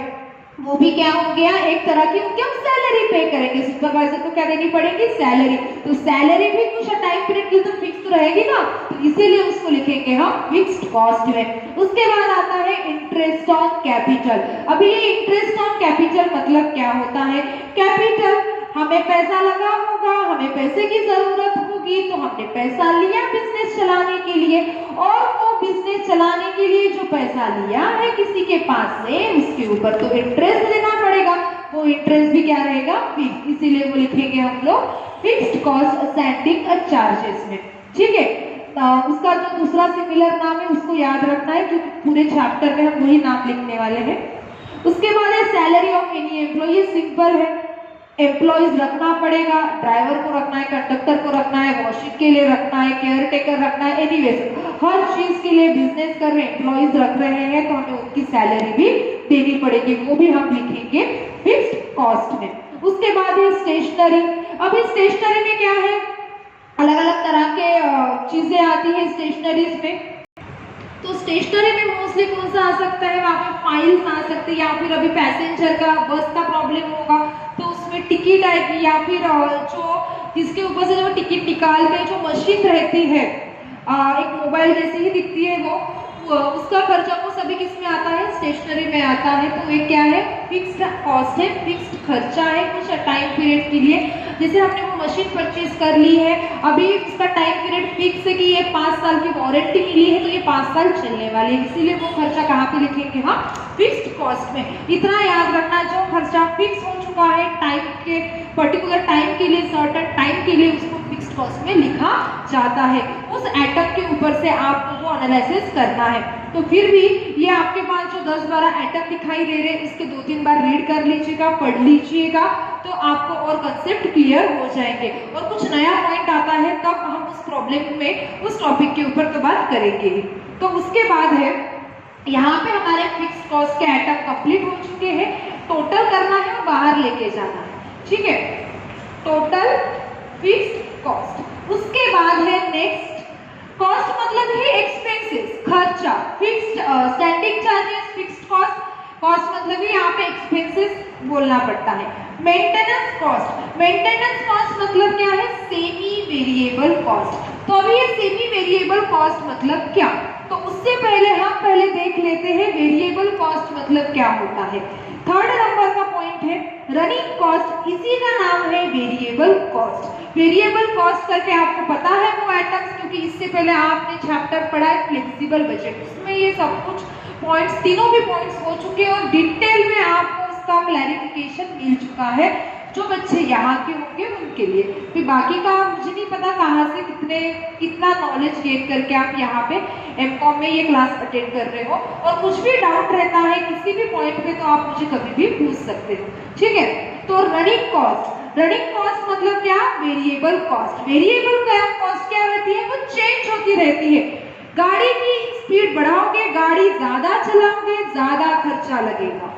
वो भी क्या हो गया, एक तरह की उनकी हम सैलरी पे करेंगे, सुपरवाइजर को क्या देनी पड़ेगी, सैलरी। तो सैलरी भी कुछ टाइम पीरियड की तो फिक्स तो रहेगी ना, तो इसीलिए उसको लिखेंगे हम फिक्स्ड कॉस्ट में। उसके बाद आता है इंटरेस्ट ऑन कैपिटल। अभी ये इंटरेस्ट ऑन कैपिटल मतलब क्या होता है, कैपिटल हमें पैसा लगा होगा, हमें पैसे की जरूरत होगी, तो हमने पैसा लिया बिजनेस चलाने के लिए, और वो बिजनेस चलाने के लिए जो पैसा लिया है किसी के पास से, उसके ऊपर तो इंटरेस्ट देना पड़ेगा, वो इंटरेस्ट भी क्या रहेगा, फिक्स, इसीलिए वो लिखेंगे हम लोग फिक्स्ड कॉस्ट स्टैंडिंग चार्जेस में। ठीक है, उसका जो दूसरा सिमिलर नाम है उसको याद रखना है, क्योंकि पूरे चैप्टर में हम वही नाम लिखने वाले हैं। उसके बाद है salary of any employee, simple है, एम्प्लॉइज रखना पड़ेगा, ड्राइवर को रखना है, कंडक्टर को रखना है, वॉशिंग के लिए रखना है, केयर टेकर रखना है, एनीवेज हर चीज के लिए बिजनेस कर रहे एम्प्लॉइज रख रहे हैं, तो हमें उनकी सैलरी भी देनी पड़ेगी, वो भी हम लिखेंगे फिक्स्ड कॉस्ट में। उसके बाद है स्टेशनरी। अभी स्टेशनरी में क्या है, अलग अलग तरह के चीजें आती है स्टेशनरीज में। तो स्टेशनरी में मोस्टली कौन सा आ सकता है, वहाँ पे फाइल्स आ सकती है, या फिर अभी पैसेंजर का बस का प्रॉब्लम होगा तो उसमें टिकट आएगी, या फिर जो जिसके ऊपर से जो टिकट निकालते हैं जो मशीन रहती है एक मोबाइल जैसी ही दिखती है वो उसका खर्चा वो सभी किस में आता है, स्टेशनरी में आता है। तो ये क्या है, फिक्स्ड कॉस्ट है, फिक्स्ड खर्चा है कुछ टाइम पीरियड के लिए। जैसे हमने वो मशीन परचेज कर ली है, अभी उसका टाइम पीरियड फिक्स है कि ये 5 साल की वारंटी मिली है तो ये 5 साल चलने वाली है, इसीलिए वो खर्चा कहाँ पे लिखेंगे, हाँ फिक्स्ड कॉस्ट में। इतना याद रखना, जो खर्चा फिक्स हो चुका है टाइम के पर्टिकुलर टाइम के लिए, सर्टेन टाइम के लिए, उसको फिक्स्ड कॉस्ट में लिखा जाता है। उस आइटम के ऊपर से आपको वो एनालिसिस करना है। तो फिर भी ये आपके पास जो 10-12 आइटम दिखाई दे रहे हैं, इसके 2-3 बार रीड कर लीजिएगा, पढ़ लीजिएगा, तो आपको और कंसेप्ट क्लियर हो जाएंगे। और कुछ नया पॉइंट आता है तब हम उस प्रॉब्लम में उस टॉपिक के ऊपर तो बात करेंगे। तो उसके बाद है यहाँ पे हमारे फिक्स कॉस्ट के आइटम कंप्लीट हो चुके हैं, टोटल करना है और बाहर लेके जाना है, ठीक है, टोटल फिक्स कॉस्ट। उसके बाद है नेक्स्ट, कॉस्ट मतलब है एक्सपेंसेस, खर्चा, fixed standing charges, fixed cost, cost मतलब ही यहाँ पे एक्सपेंसेस बोलना पड़ता है। मेंटेनेंस कॉस्ट, मेंटेनेंस कॉस्ट मतलब क्या है, सेमी वेरिएबल कॉस्ट। तो अभी ये सेमी वेरिएबल कॉस्ट मतलब क्या, तो उससे पहले हम देख लेते हैं वेरिएबल कॉस्ट मतलब क्या होता है। 3rd नंबर का पॉइंट है रनिंग कॉस्ट, इसी का नाम है वेरिएबल कॉस्ट। वेरिएबल कॉस्ट करके आपको पता है वो आइटम्स, क्योंकि इससे पहले आपने चैप्टर पढ़ा है फ्लेक्सिबल बजट, उसमें ये सब कुछ पॉइंट्स, तीनों भी पॉइंट्स हो चुके हैं और डिटेल में आपको उसका क्लैरिफिकेशन मिल चुका है। जो बच्चे यहाँ के होंगे उनके लिए, फिर बाकी का मुझे नहीं पता कहाँ से कितना नॉलेज गेन करके आप यहाँ पे एमकॉम में ये क्लास अटेंड कर रहे हो, और कुछ भी डाउट रहता है किसी भी पॉइंट पे तो आप मुझे कभी भी पूछ सकते हो, ठीक है। तो रनिंग कॉस्ट, रनिंग कॉस्ट मतलब क्या, वेरिएबल कॉस्ट। वेरिएबल कॉस्ट क्या रहती है, वो चेंज होती रहती है। गाड़ी की स्पीड बढ़ाओगे, गाड़ी ज्यादा चलाओगे, ज्यादा खर्चा लगेगा,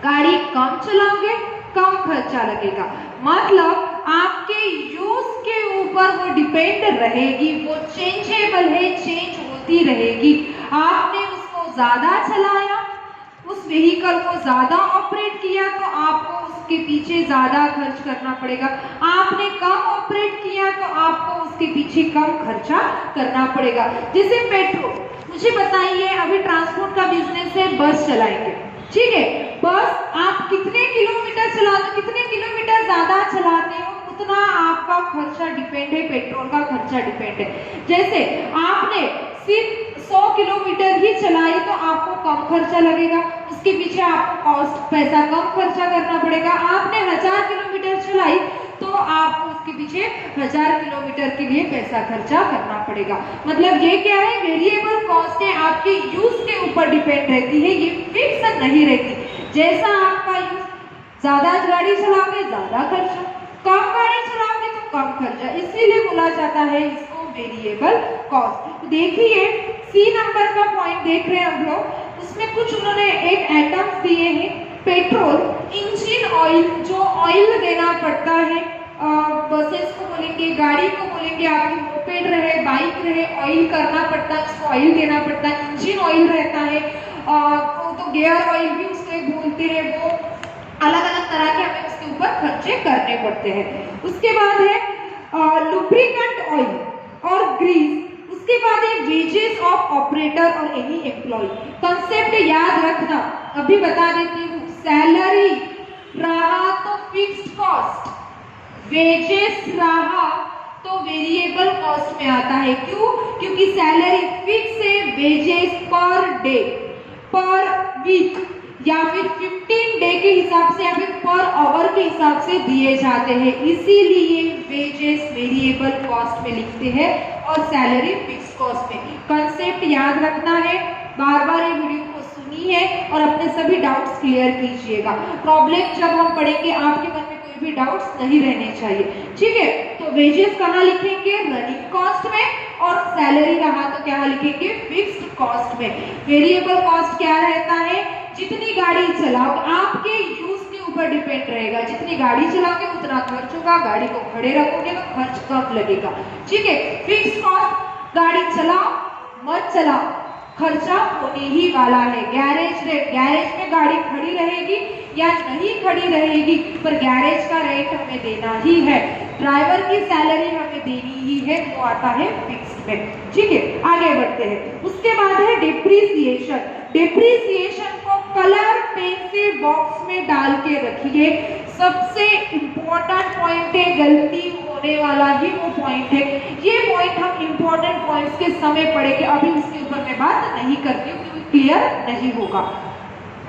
गाड़ी कम चलाओगे, कम खर्चा लगेगा। मतलब आपके यूज के ऊपर वो डिपेंड रहेगी, वो चेंजेबल है, चेंज होती रहेगी। आपने उसको ज्यादा चलाया, उस व्हीकल को ज्यादा ऑपरेट किया तो आपको उसके पीछे ज्यादा खर्च करना पड़ेगा। आपने कम ऑपरेट किया तो आपको उसके पीछे कम खर्चा करना पड़ेगा। जैसे पेट्रोल, मुझे बताइए अभी ट्रांसपोर्ट का बिजनेस है, बस चलाएंगे, ठीक है, बस आप कितने किलोमीटर चलाते हो, कितने किलोमीटर ज्यादा चलाते हो उतना आपका खर्चा डिपेंड है, पेट्रोल का खर्चा डिपेंड है। जैसे आपने सिर्फ 100 किलोमीटर ही चलाई तो आपको कम खर्चा लगेगा, उसके पीछे आपको कॉस्ट पैसा कम खर्चा करना पड़ेगा। आपने 1000 किलोमीटर चलाई तो आपको उसके पीछे 1000 किलोमीटर के लिए पैसा खर्चा करना पड़ेगा। मतलब ये क्या है, वेरिएबल कॉस्ट है, आपके यूज के ऊपर डिपेंड रहती है, ये फिक्स नहीं रहती। जैसा आपका यूज, ज्यादा गाड़ी चलाओगे ज्यादा खर्चा, कम गाड़ी चलाओगे तो कम खर्चा, इसीलिए बोला जाता है इसको वेरिएबल कॉस्ट। देखिए सी नंबर का पॉइंट देख रहे हैं हम लोग, उसमें कुछ उन्होंने एक आइटम्स दिए हैं, पेट्रोल, इंजन ऑयल, जो ऑयल देना पड़ता है, बसेस को बोलेंगे, गाड़ी को बोलेंगे, आपकी मोपेड रहे, बाइक रहे, ऑयल करना पड़ता है, उसको ऑयल देना पड़ता है। इंजन ऑयल रहता है, तो गियर ऑयल भी उसको एक बोलते हैं, वो अलग अलग तरह के हमें उसके ऊपर खर्चे करने पड़ते हैं। उसके बाद है लुब्रिकेंट ऑयल और ग्रीस। उसके बाद है वेजेस ऑफ ऑपरेटर और एनी एम्प्लॉय। कंसेप्ट याद रखना, अभी बता देती हूँ, सैलरी रहा तो फिक्स्ड कॉस्ट, वेजेस रहा तो वेरिएबल कॉस्ट में आता है। क्यों? क्योंकि सैलरी फिक्स है, wages per day, per week या फिर 15 डे के हिसाब से या फिर पर आवर के हिसाब से दिए जाते हैं, इसीलिए वेजेस वेरिएबल कॉस्ट में लिखते हैं और सैलरी फिक्स कॉस्ट में। कंसेप्ट याद रखना है, बार बार ये वीडियो को सुनिए और अपने सभी डाउट्स क्लियर कीजिएगा। प्रॉब्लम जब हम पढ़ेंगे आपके मन में कोई भी डाउट्स नहीं रहने चाहिए, ठीक है। तो वेजेस कहाँ लिखेंगे, रनिंग कॉस्ट में, और सैलरी रहा तो क्या लिखेंगे, फिक्स्ड कॉस्ट में। वेरिएबल कॉस्ट क्या रहता है, जितनी गाड़ी चलाओ आपके यूज के ऊपर डिपेंड रहेगा, जितनी गाड़ी चलाओगे उतना खर्च होगा, गाड़ी को खड़े रखोगे तो खर्च कम लगेगा, ठीक है। फिक्स्ड कॉस्ट, गाड़ी चलाओ मत चलाओ, खर्चा होने ही वाला है। गैरेज रेट, गैरेज में गाड़ी खड़ी रहेगी या नहीं खड़ी रहेगी, पर गैरेज का रेट हमें देना ही है। ड्राइवर की सैलरी हमें देनी ही है, वो आता है फिक्स्ड में। ठीक है, आगे बढ़ते हैं। उसके बाद है डिप्रिसिएशन। डिप्रिसिएशन को कलर पेन से बॉक्स में डाल के रखिए। सबसे इम्पोर्टेंट पॉइंट है, गलती होने वाला ही वो पॉइंट है। ये पॉइंट हम इम्पोर्टेंट पॉइंट्स के समय पढ़ेंगे, अभी उसके ऊपर मैं बात नहीं करती हूँ क्योंकि क्लियर नहीं होगा।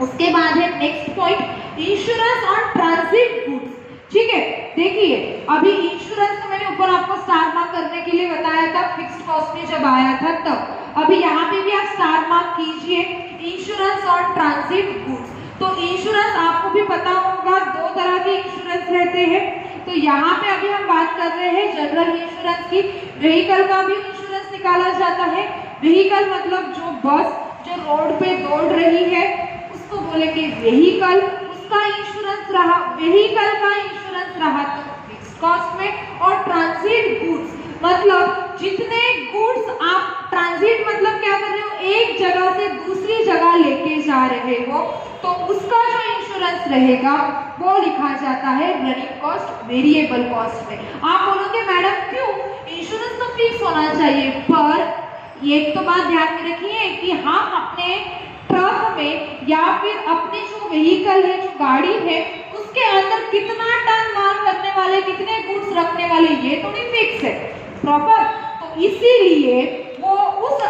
उसके बाद है next point, insurance on transit goods. ठीक है, देखिए अभी इंश्योरेंस तो मैंने ऊपर आपको स्टार मार्क करने के लिए बताया था, फिक्स्ड कॉस्ट में जब आया था तब। अभी यहाँ पे भी आप स्टार मार्क कीजिए, इंश्योरेंस ऑन ट्रांजिट गुड्स। तो इंश्योरेंस आपको भी पता होगा, दो तरह के इंश्योरेंस रहते हैं। तो यहाँ पे अभी हम बात कर रहे हैं जनरल इंश्योरेंस की। व्हीकल का भी इंश्योरेंस निकाला जाता है। व्हीकल मतलब जो बस जो रोड पे दौड़ रही है उसको बोलेंगे व्हीकल, उसका इंश्योरेंस रहा, व्हीकल का इंश्योरेंस रहा तो फिक्स्ड कॉस्ट में। और ट्रांजिट गुड्स मतलब जितने गुड्स आप, ट्रांजिट मतलब क्या कर रहे हो, एक जगह से दूसरी जगह लेके जा रहे हो, तो उसका जो इंश्योरेंस रहेगा वो लिखा जाता है रनिंग कॉस्ट, वेरिएबल कॉस्ट में। आप बोलोगे मैडम क्यों, इंश्योरेंस तो फिक्स होना चाहिए, पर एक तो बात ध्यान में रखिए कि हम अपने ट्रक में या फिर अपने जो व्हीकल है, जो गाड़ी है, उसके अंदर कितना टन माल करने वाले, कितने गुड्स रखने वाले, ये तो नहीं फिक्स है प्रॉपर। तो इसीलिए वो उस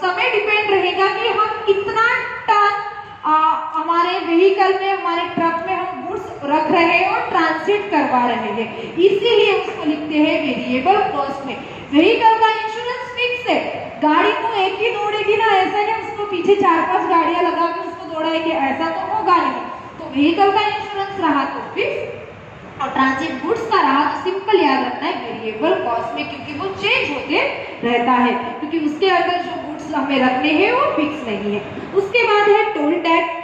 समय डिपेंड रहेगा कि हम कितना टन हमारे व्हीकल में, हमारे ट्रक में हम गुड्स रख रहे हैं और ट्रांसमिट करवा रहे हैं, इसीलिए उसको लिखते हैं वेरिएबल कॉस्ट में। व्हीकल का इंश्योरेंस फिक्स है, गाड़ी को एक ही दौड़ेगी ना, ऐसा नहीं उसको पीछे 4-5 गाड़ियां लगा के उसको दौड़ाएंगे, ऐसा तो होगा नहीं। तो व्हीकल का इंश्योरेंस रहा तो फिक्स, और ट्रांजिट गुड्स का रहा तो सिंपल याद रखना है वेरिएबल कॉस्ट में, क्योंकि वो चेंज होते रहता है, क्योंकि उसके अंदर जो गुड्स हमें रखने हैं वो फिक्स नहीं है। उसके बाद है टोल टैक्स,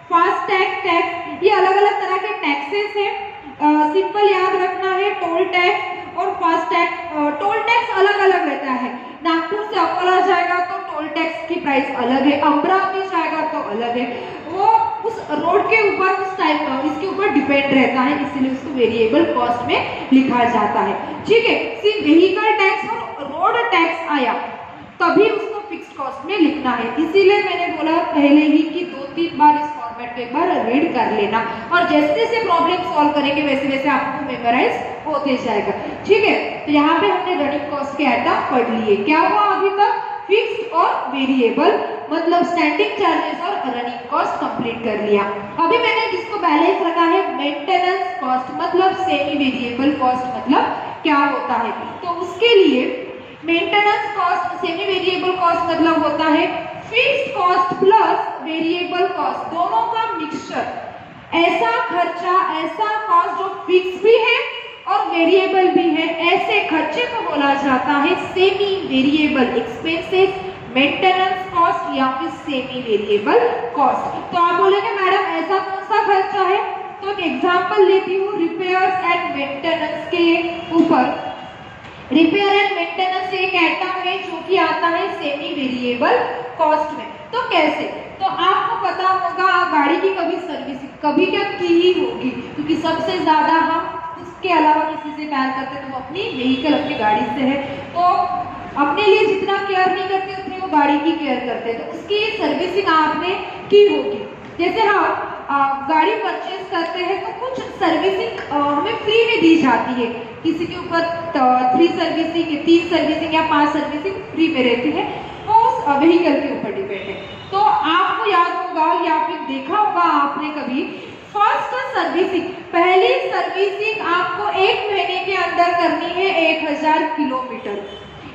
फास्ट टैक्स, ये अलग अलग तरह के टैक्सेस हैं, सिंपल याद रखना है टोल टैक्स और फास्ट टैक्स। टोल टैक्स अलग अलग रहता है, नागपुर से अकोला जाएगा तो टोल टैक्स की प्राइस अलग है, अमरावती जाएगा तो अलग है, वो उस रोड के ऊपर, उस टाइप का इसके ऊपर डिपेंड रहता है, इसीलिए उसको वेरिएबल कॉस्ट में लिखा जाता है। ठीक है, सिर्फ व्हीकल टैक्स और रोड टैक्स आया तभी उसको फिक्स्ड कॉस्ट में लिखना है, इसीलिए मैंने बोला पहले ही कि 2-3 बार इस फॉर्मेट को एक बार रीड कर लेना, और जैसे जैसे प्रॉब्लम सॉल्व करेंगे वैसे वैसे आपको मेमोराइज होते जाएगा। ठीक है, तो यहाँ पे हमने रनिंग कॉस्ट के आइटम पढ़ लिए। क्या हुआ अभी तक, फिक्स्ड और वेरिएबल मतलब स्टैंडिंग चार्जेस और रनिंग कॉस्ट कंप्लीट कर लिया। अभी मैंने जिसको बैलेंस रखा है मेंटेनेंस कॉस्ट मतलब सेमी वेरिएबल कॉस्ट मतलब क्या होता है, तो उसके लिए maintenance cost, semi variable cost मतलब होता है fixed cost plus variable cost दोनों का मिक्सचर, ऐसा खर्चा, ऐसा कॉस्ट जो फिक्स भी है और वेरिएबल भी है, ऐसे खर्चे को बोला जाता है semi variable expenses, maintenance cost या फिर सेमी वेरिएबल कॉस्ट। तो आप बोलेंगे मैडम ऐसा कौन सा खर्चा है, तो एक एग्जांपल लेती हूँ रिपेयर्स एंड मेंटेनेंस के ऊपर। रिपेयर एंड मेंटेनेंस एक आइटम है जो कि आता है सेमी वेरिएबल कॉस्ट में। तो कैसे, तो आपको पता होगा गाड़ी की कभी सर्विसिंग कभी क्या की ही होगी, क्योंकि सबसे ज्यादा हम उसके अलावा किसी से प्यार करते हैं तो वो अपनी व्हीकल, अपनी गाड़ी से है, तो अपने लिए जितना केयर नहीं करते उतनी वो गाड़ी की केयर करते हैं, तो उसकी सर्विसिंग आपने की होगी। जैसे हम गाड़ी परचेज करते हैं तो कुछ सर्विसिंग हमें फ्री में दी जाती है, किसी के ऊपर 3 सर्विसिंग, 3 सर्विसिंग या 5 सर्विसिंग फ्री में रहती है, वो उस व्हीकल के ऊपर डिपेंड है। तो आपको याद होगा या फिर देखा होगा आपने कभी, फर्स्ट सर्विसिंग, पहली सर्विसिंग आपको 1 महीने के अंदर करनी है 1000 किलोमीटर।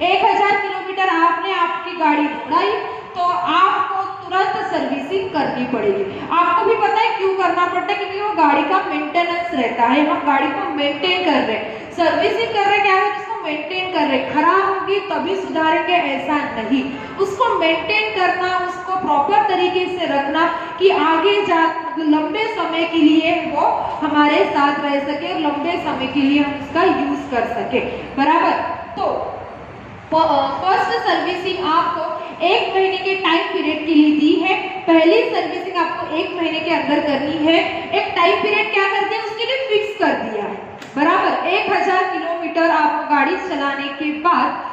1000 किलोमीटर आपने आपकी गाड़ी दौड़ाई तो आपको तुरंत सर्विसिंग करनी पड़ेगी। आपको भी पता है क्यों करना पड़ता है, क्योंकि वो गाड़ी का मेंटेनेंस रहता है, हम गाड़ी को मेंटेन कर रहे हैं, सर्विसिंग कर रहे हैं, क्या है उसको मेंटेन कर रहे हैं, खराब होगी तभी सुधारेंगे ऐसा नहीं, उसको मेंटेन करना, उसको प्रॉपर तरीके से रखना कि आगे जा लंबे समय के लिए वो हमारे साथ रह सके और लंबे समय के लिए हम उसका यूज कर सके, बराबर। तो फर्स्ट सर्विसिंग आपको 1 महीने के टाइम पीरियड के लिए दी है। पहली सर्विसिंग आपको 1 महीने के अंदर करनी है। एक टाइम पीरियड क्या कर दिया, उसके लिए फिक्स कर दिया है, बराबर 1000 किलोमीटर आपको गाड़ी चलाने के बाद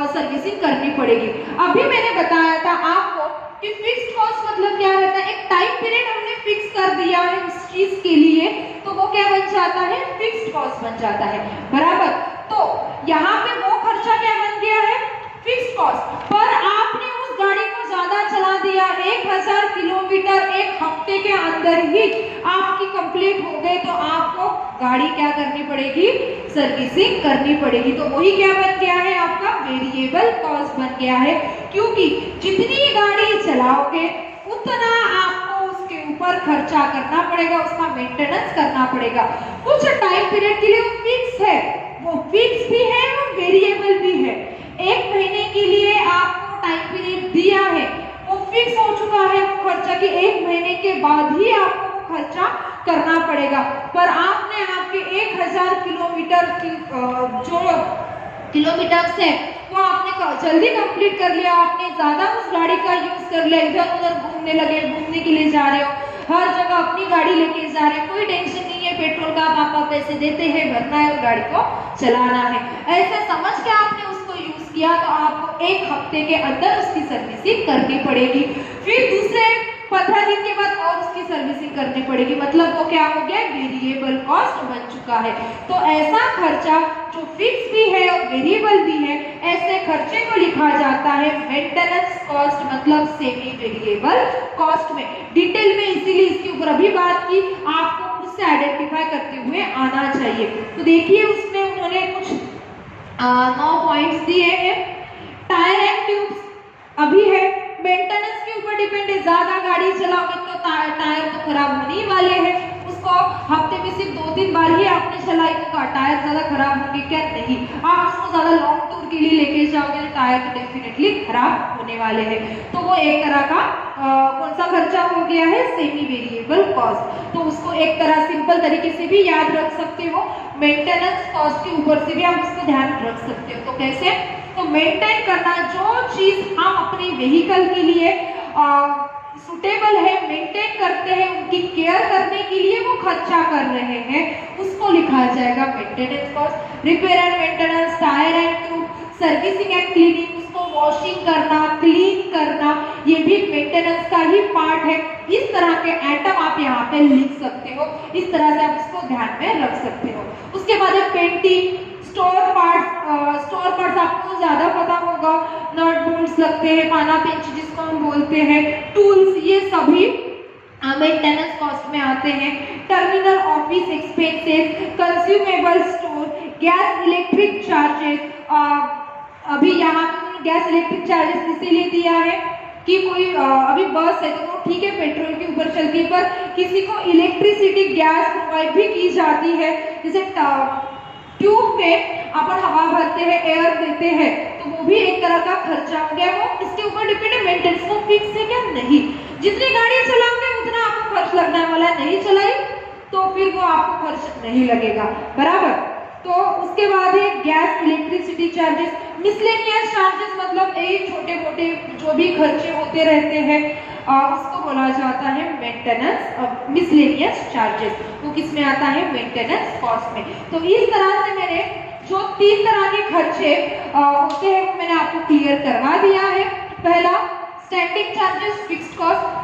सर्विसिंग करनी पड़ेगी। अभी मैंने बताया था आपको कि फिक्स्ड कॉस्ट मतलब क्या रहता है, एक टाइम पीरियड हमने फिक्स कर दिया है उस चीज के लिए, तो वो क्या बन जाता है, फिक्स्ड कॉस्ट बन जाता है, बराबर। तो यहाँ पे वो खर्चा क्या बन गया है, फिक्स्ड कॉस्ट। पर आपने उस गाड़ी को ज्यादा चला दिया, 1000 किलोमीटर एक हफ्ते के अंदर ही आपकी कंप्लीट हो गए, तो आपको गाड़ी क्या करनी पड़ेगी, सर्विसिंग करनी पड़ेगी। तो वही क्या बन गया है, आपका वेरिएबल कॉस्ट बन गया है, क्योंकि जितनी गाड़ी चलाओगे उतना आपको उसके ऊपर खर्चा करना पड़ेगा, उसका मेंटेनेंस करना पड़ेगा। कुछ टाइम पीरियड के लिए वो फिक्स है, वो फिक्स भी है और वेरिएबल भी है। 1 महीने के लिए आपको टाइम पीरियड दिया है, वो फिक्स हो चुका है वो खर्चा कि 1 महीने के बाद ही आपको वो खर्चा करना पड़ेगा। पर आपने आपके 1000 किलोमीटर की जो किलोमीटर्स है वो आपने जल्दी कंप्लीट कर लिया, आपने ज्यादा उस गाड़ी का यूज कर लिया, इधर उधर घूमने लगे, घूमने के लिए जा रहे हो, हर जगह अपनी गाड़ी लेके जा रहे हैं, कोई टेंशन नहीं है, पेट्रोल का पापा पैसे देते हैं, भरना है और गाड़ी को चलाना है, ऐसा समझ के आपने उसको यूज किया, तो आपको 1 हफ्ते के अंदर उसकी सर्विसिंग करनी पड़ेगी। फिर दूसरे 15 दिन के बाद और उसकी सर्विसिंग करनी पड़ेगी, मतलब वो क्या हो गया, वेरिएबल कॉस्ट बन चुका है। तो ऐसा खर्चा जो फिक्स भी है और वेरिएबल भी है, ऐसे खर्चे को लिखा जाता है मेंटेनेंस कॉस्ट, मतलब सेमी वेरिएबल कॉस्ट में। डिटेल में इसीलिए इसके ऊपर अभी बात की, आपको उससे आइडेंटिफाई करते हुए आना चाहिए। तो देखिए उसमें उन्होंने कुछ 9 पॉइंट्स दिए हैं। टायर एंड ट्यूब्स अभी है, मेंटेनेंस के ऊपर डिपेंड है, ज्यादा गाड़ी चलाओगे तो टायर तो खराब होने ही वाले हैं, उसको हफ्ते में सिर्फ 2-3 बार ही आपने चलाई तो टायर ज्यादा खराब होंगे क्या, नहीं। आप उसको ज्यादा लॉन्ग टूर के लिए लेके जाओगे तो टायर तो डेफिनेटली खराब होने वाले हैं। तो वो एक तरह का कौन सा खर्चा हो गया है, सेमी वेरिएबल कॉस्ट। तो उसको एक तरह सिंपल तरीके से भी याद रख सकते हो, मेंटेनेंस कॉस्ट के ऊपर से भी आप उसको ध्यान रख सकते हो। तो कैसे, तो मेंटेन करना, जो चीज हम अपने व्हीकल के लिए सुटेबल है, मेंटेन करते हैं, उनकी केयर करने के लिए वो खर्चा कर रहे हैं, उसको लिखा जाएगा maintenance cost. Repair and maintenance, tyre and tube, servicing and cleaning, उसको वॉशिंग करना, क्लीन करना, ये भी मेंटेनेंस का ही पार्ट है। इस तरह के आइटम आप यहाँ पे लिख सकते हो, इस तरह से आप इसको ध्यान में रख सकते हो। उसके बाद है पेंटिंग, स्टोर पार्ट्स आपको ज्यादा पता होगा, नट बोल्ट्स लगते हैं, पाना पेंच जिसको हम बोलते हैं, टूल्स, ये सभी मेंटेनेंस कॉस्ट में आते हैं। Terminal office expenses, consumable store, gas electric charges, अभी यहाँ पे गैस इलेक्ट्रिक चार्जेस इसीलिए दिया है कि कोई अभी बस है तो वो ठीक है पेट्रोल के ऊपर चलती है, पर किसी को इलेक्ट्रिसिटी गैस प्रोवाइड भी की जाती है, जैसे ट्यूब में अपन हवा भरते हैं, एयर देते हैं, तो वो भी एक तरह का खर्चा हो गया। वो इसके ऊपर डिपेंड है, मेंटेनेंस को फिक्स है क्या, नहीं। जितनी गाड़ी चलाओगे उतना आपको खर्च लगने वाला है, नहीं चलाई तो फिर वो आपको खर्च नहीं लगेगा, बराबर। तो उसके बाद है gas electricity charges, miscellaneous charges, मतलब यही छोटे मोटे जो भी खर्चे होते रहते हैं उसको बोला जाता है मेंटेनेंस मिसलेनियस चार्जेस। वो किस में आता है, मेंटेनेंस कॉस्ट में। तो इस तरह से मैंने जो 3 तरह के खर्चे होते हैं वो मैंने आपको क्लियर करवा दिया है। पहला स्टैंडिंग चार्जेस, फिक्स्ड कॉस्ट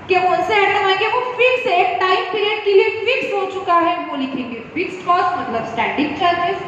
के कौन से आइटम आएंगे, वो फिक्स है, एक टाइम पीरियड के लिए फिक्स हो चुका है, वो लिखेंगे फिक्स्ड कॉस्ट, मतलब स्टैंडिंग चार्जेस।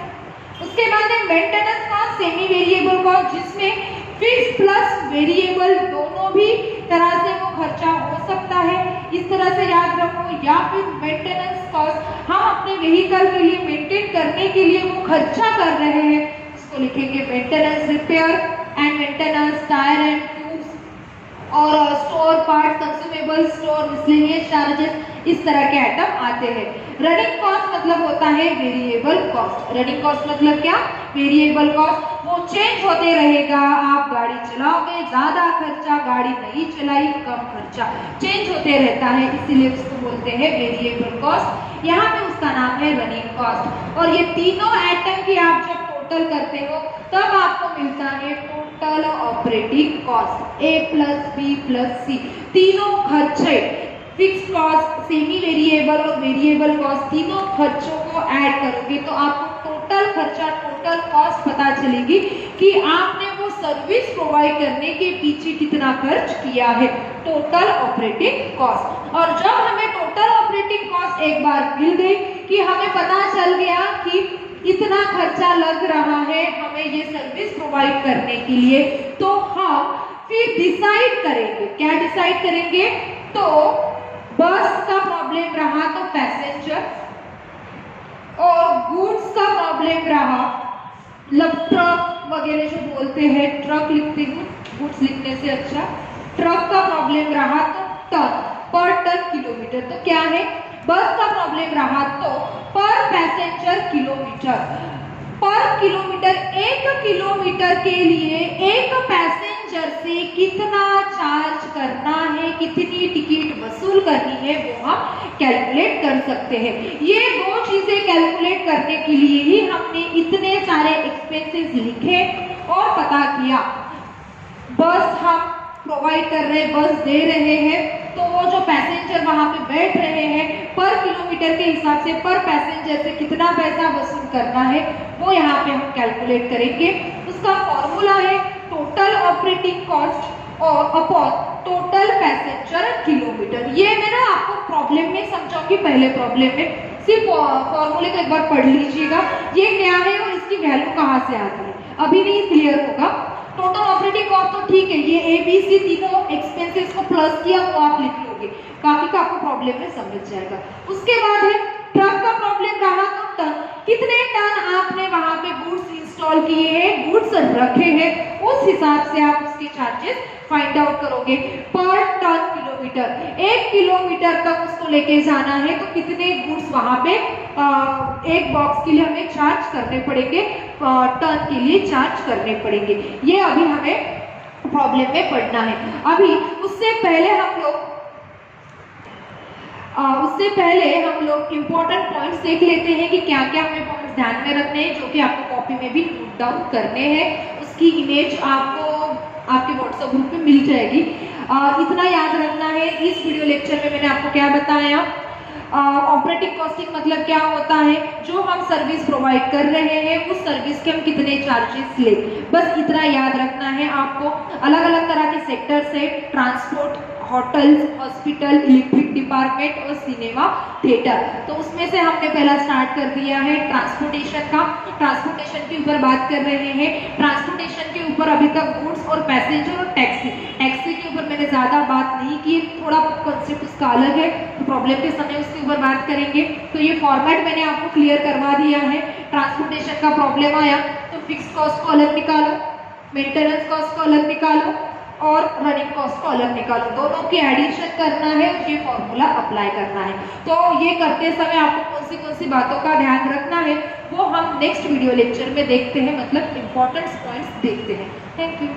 उसके बाद है maintenance cost, semi variable cost, जिसमें फिक्स प्लस वेरिएबल दोनों भी तरह से वो खर्चा हो सकता है, इस तरह से याद रखो। या फिर मेंटेनेंस कॉस्ट, हम अपने व्हीकल के लिए मेंटेन करने के लिए वो खर्चा कर रहे हैं, इसको लिखेंगे maintenance. Repair and maintenance, tyre and tubes और store part, consumable store, miscellaneous charges, इस तरह के आइटम आते हैं। रनिंग कॉस्ट मतलब होता है वेरिएबल कॉस्ट। रनिंग कॉस्ट मतलब क्या, वेरिएबल कॉस्ट, वो चेंज होते रहेगा, आप गाड़ी चलाओगे ज्यादा खर्चा, गाड़ी नहीं चलाई कम खर्चा, चेंज होते रहता है, इसीलिए उसको बोलते हैं वेरिएबल कॉस्ट। यहाँ पे उसका नाम है रनिंग कॉस्ट। और ये तीनों आइटम की आप जब टोटल करते हो तब आपको मिलता है total operating cost A plus B plus C, तीनों खर्चे फिक्स कॉस्ट, सेमी वेरिएबल और वेरिएबल कॉस्ट, तीनों खर्चों को ऐड करोगे तो आपको टोटल खर्चा, टोटल कॉस्ट पता चलेगी कि आपने वो सर्विस प्रोवाइड करने के पीछे कितना खर्च किया है, टोटल ऑपरेटिंग कॉस्ट। और जब हमें टोटल ऑपरेटिंग कॉस्ट एक बार मिल गई कि हमें पता चल गया कि इतना खर्चा लग रहा है हमें ये सर्विस प्रोवाइड करने के लिए, तो हम फिर डिसाइड करेंगे, क्या डिसाइड करेंगे, तो बस का प्रॉब्लम रहा तो पैसेंजर, और गुड्स का प्रॉब्लम रहा, ट्रक वगैरह जो बोलते हैं, ट्रक लिखते हूँ गुड्स लिखने से अच्छा, ट्रक का प्रॉब्लम रहा तो टन, पर टन किलोमीटर, तो क्या है, बस का प्रॉब्लम रहा तो पर पैसेंजर किलोमीटर, पर किलोमीटर, 1 किलोमीटर के लिए एक पैसेंजर से कितना चार्ज करना है, कितनी टिकट वसूल करनी है, वो हम कैलकुलेट कर सकते हैं। ये दो चीजें कैलकुलेट करने के लिए ही हमने इतने सारे एक्सपेंसेस लिखे और पता किया। बस हम प्रोवाइड कर रहे हैं, बस दे रहे हैं, तो वो जो पैसेंजर वहां पे बैठ रहे हैं पर किलोमीटर के हिसाब से पर पैसेंजर से कितना पैसा वसूल करना है वो यहाँ पे हम कैलकुलेट करेंगे। उसका फॉर्मूला है टोटल ऑपरेटिंग कॉस्ट और अपॉन टोटल पैसेंजर किलोमीटर। ये मैं ना आपको प्रॉब्लम में समझाऊंगी, पहले प्रॉब्लम में सिर्फ फॉर्मूले को एक बार पढ़ लीजिएगा, ये क्या है और इसकी वैल्यू कहाँ से आती है, अभी नहीं क्लियर होगा। टोटल ऑपरेटिंग कॉस्ट तो ठीक है, ये ABC तीनों एक्सपेंसेस को प्लस किया वो आप लिख लोगे, बाकी का आपको प्रॉब्लम में समझ जाएगा। उसके बाद है ट्रक का प्रॉब्लम रहा तो टन, कितने टन आपने वहां पे गुड्स इंस्टॉल किए हैं, गुड्स रखे हैं, उस हिसाब से आप उसके चार्जेस फाइंड आउट करोगे। पर टन किलोमीटर, 1 किलोमीटर तक उसको लेके जाना है तो कितने गुड्स वहां पे एक बॉक्स के लिए हमें चार्ज करने पड़ेंगे, टन के लिए चार्ज करने पड़ेंगे। ये अभी हमें प्रॉब्लम में पढ़ना है। अभी उससे पहले हम लोग इंपॉर्टेंट पॉइंट्स देख लेते हैं कि क्या क्या हमें पॉइंट्स ध्यान में रखने हैं, जो कि आपको कॉपी में भी नोट डाउन करने हैं। उसकी इमेज आपको आपके व्हाट्सएप ग्रुप में मिल जाएगी। इतना याद रखना है, इस वीडियो लेक्चर में मैंने आपको क्या बताया, ऑपरेटिंग कॉस्टिंग मतलब क्या होता है, जो हम सर्विस प्रोवाइड कर रहे हैं उस सर्विस के हम कितने चार्जेस ले, बस इतना याद रखना है आपको। अलग अलग तरह के सेक्टर से, transport, hotels, hospital, electric department और सिनेमा थिएटर, तो उसमें से हमने पहला स्टार्ट कर दिया है ट्रांसपोर्टेशन का। ट्रांसपोर्टेशन के ऊपर बात कर रहे हैं, ट्रांसपोर्टेशन के ऊपर अभी तक गुड्स और पैसेंजर और टैक्सी के ऊपर मैंने ज्यादा बात नहीं की, थोड़ा कॉन्सेप्ट उसका अलग है, तो प्रॉब्लम के समय उसके ऊपर बात करेंगे। तो ये फॉर्मेट मैंने आपको क्लियर करवा दिया है। ट्रांसपोर्टेशन का प्रॉब्लम आया तो फिक्स कॉस्ट को अलग निकालो, मेंटेनेंस कॉस्ट को अलग निकालो और रनिंग कॉस्ट को अलग निकालो, दोनों की एडिशन करना है और ये फॉर्मूला अप्लाई करना है। तो ये करते समय आपको कौन सी बातों का ध्यान रखना है वो हम नेक्स्ट वीडियो लेक्चर में देखते हैं, मतलब इंपॉर्टेंट पॉइंट्स देखते हैं। Thank you.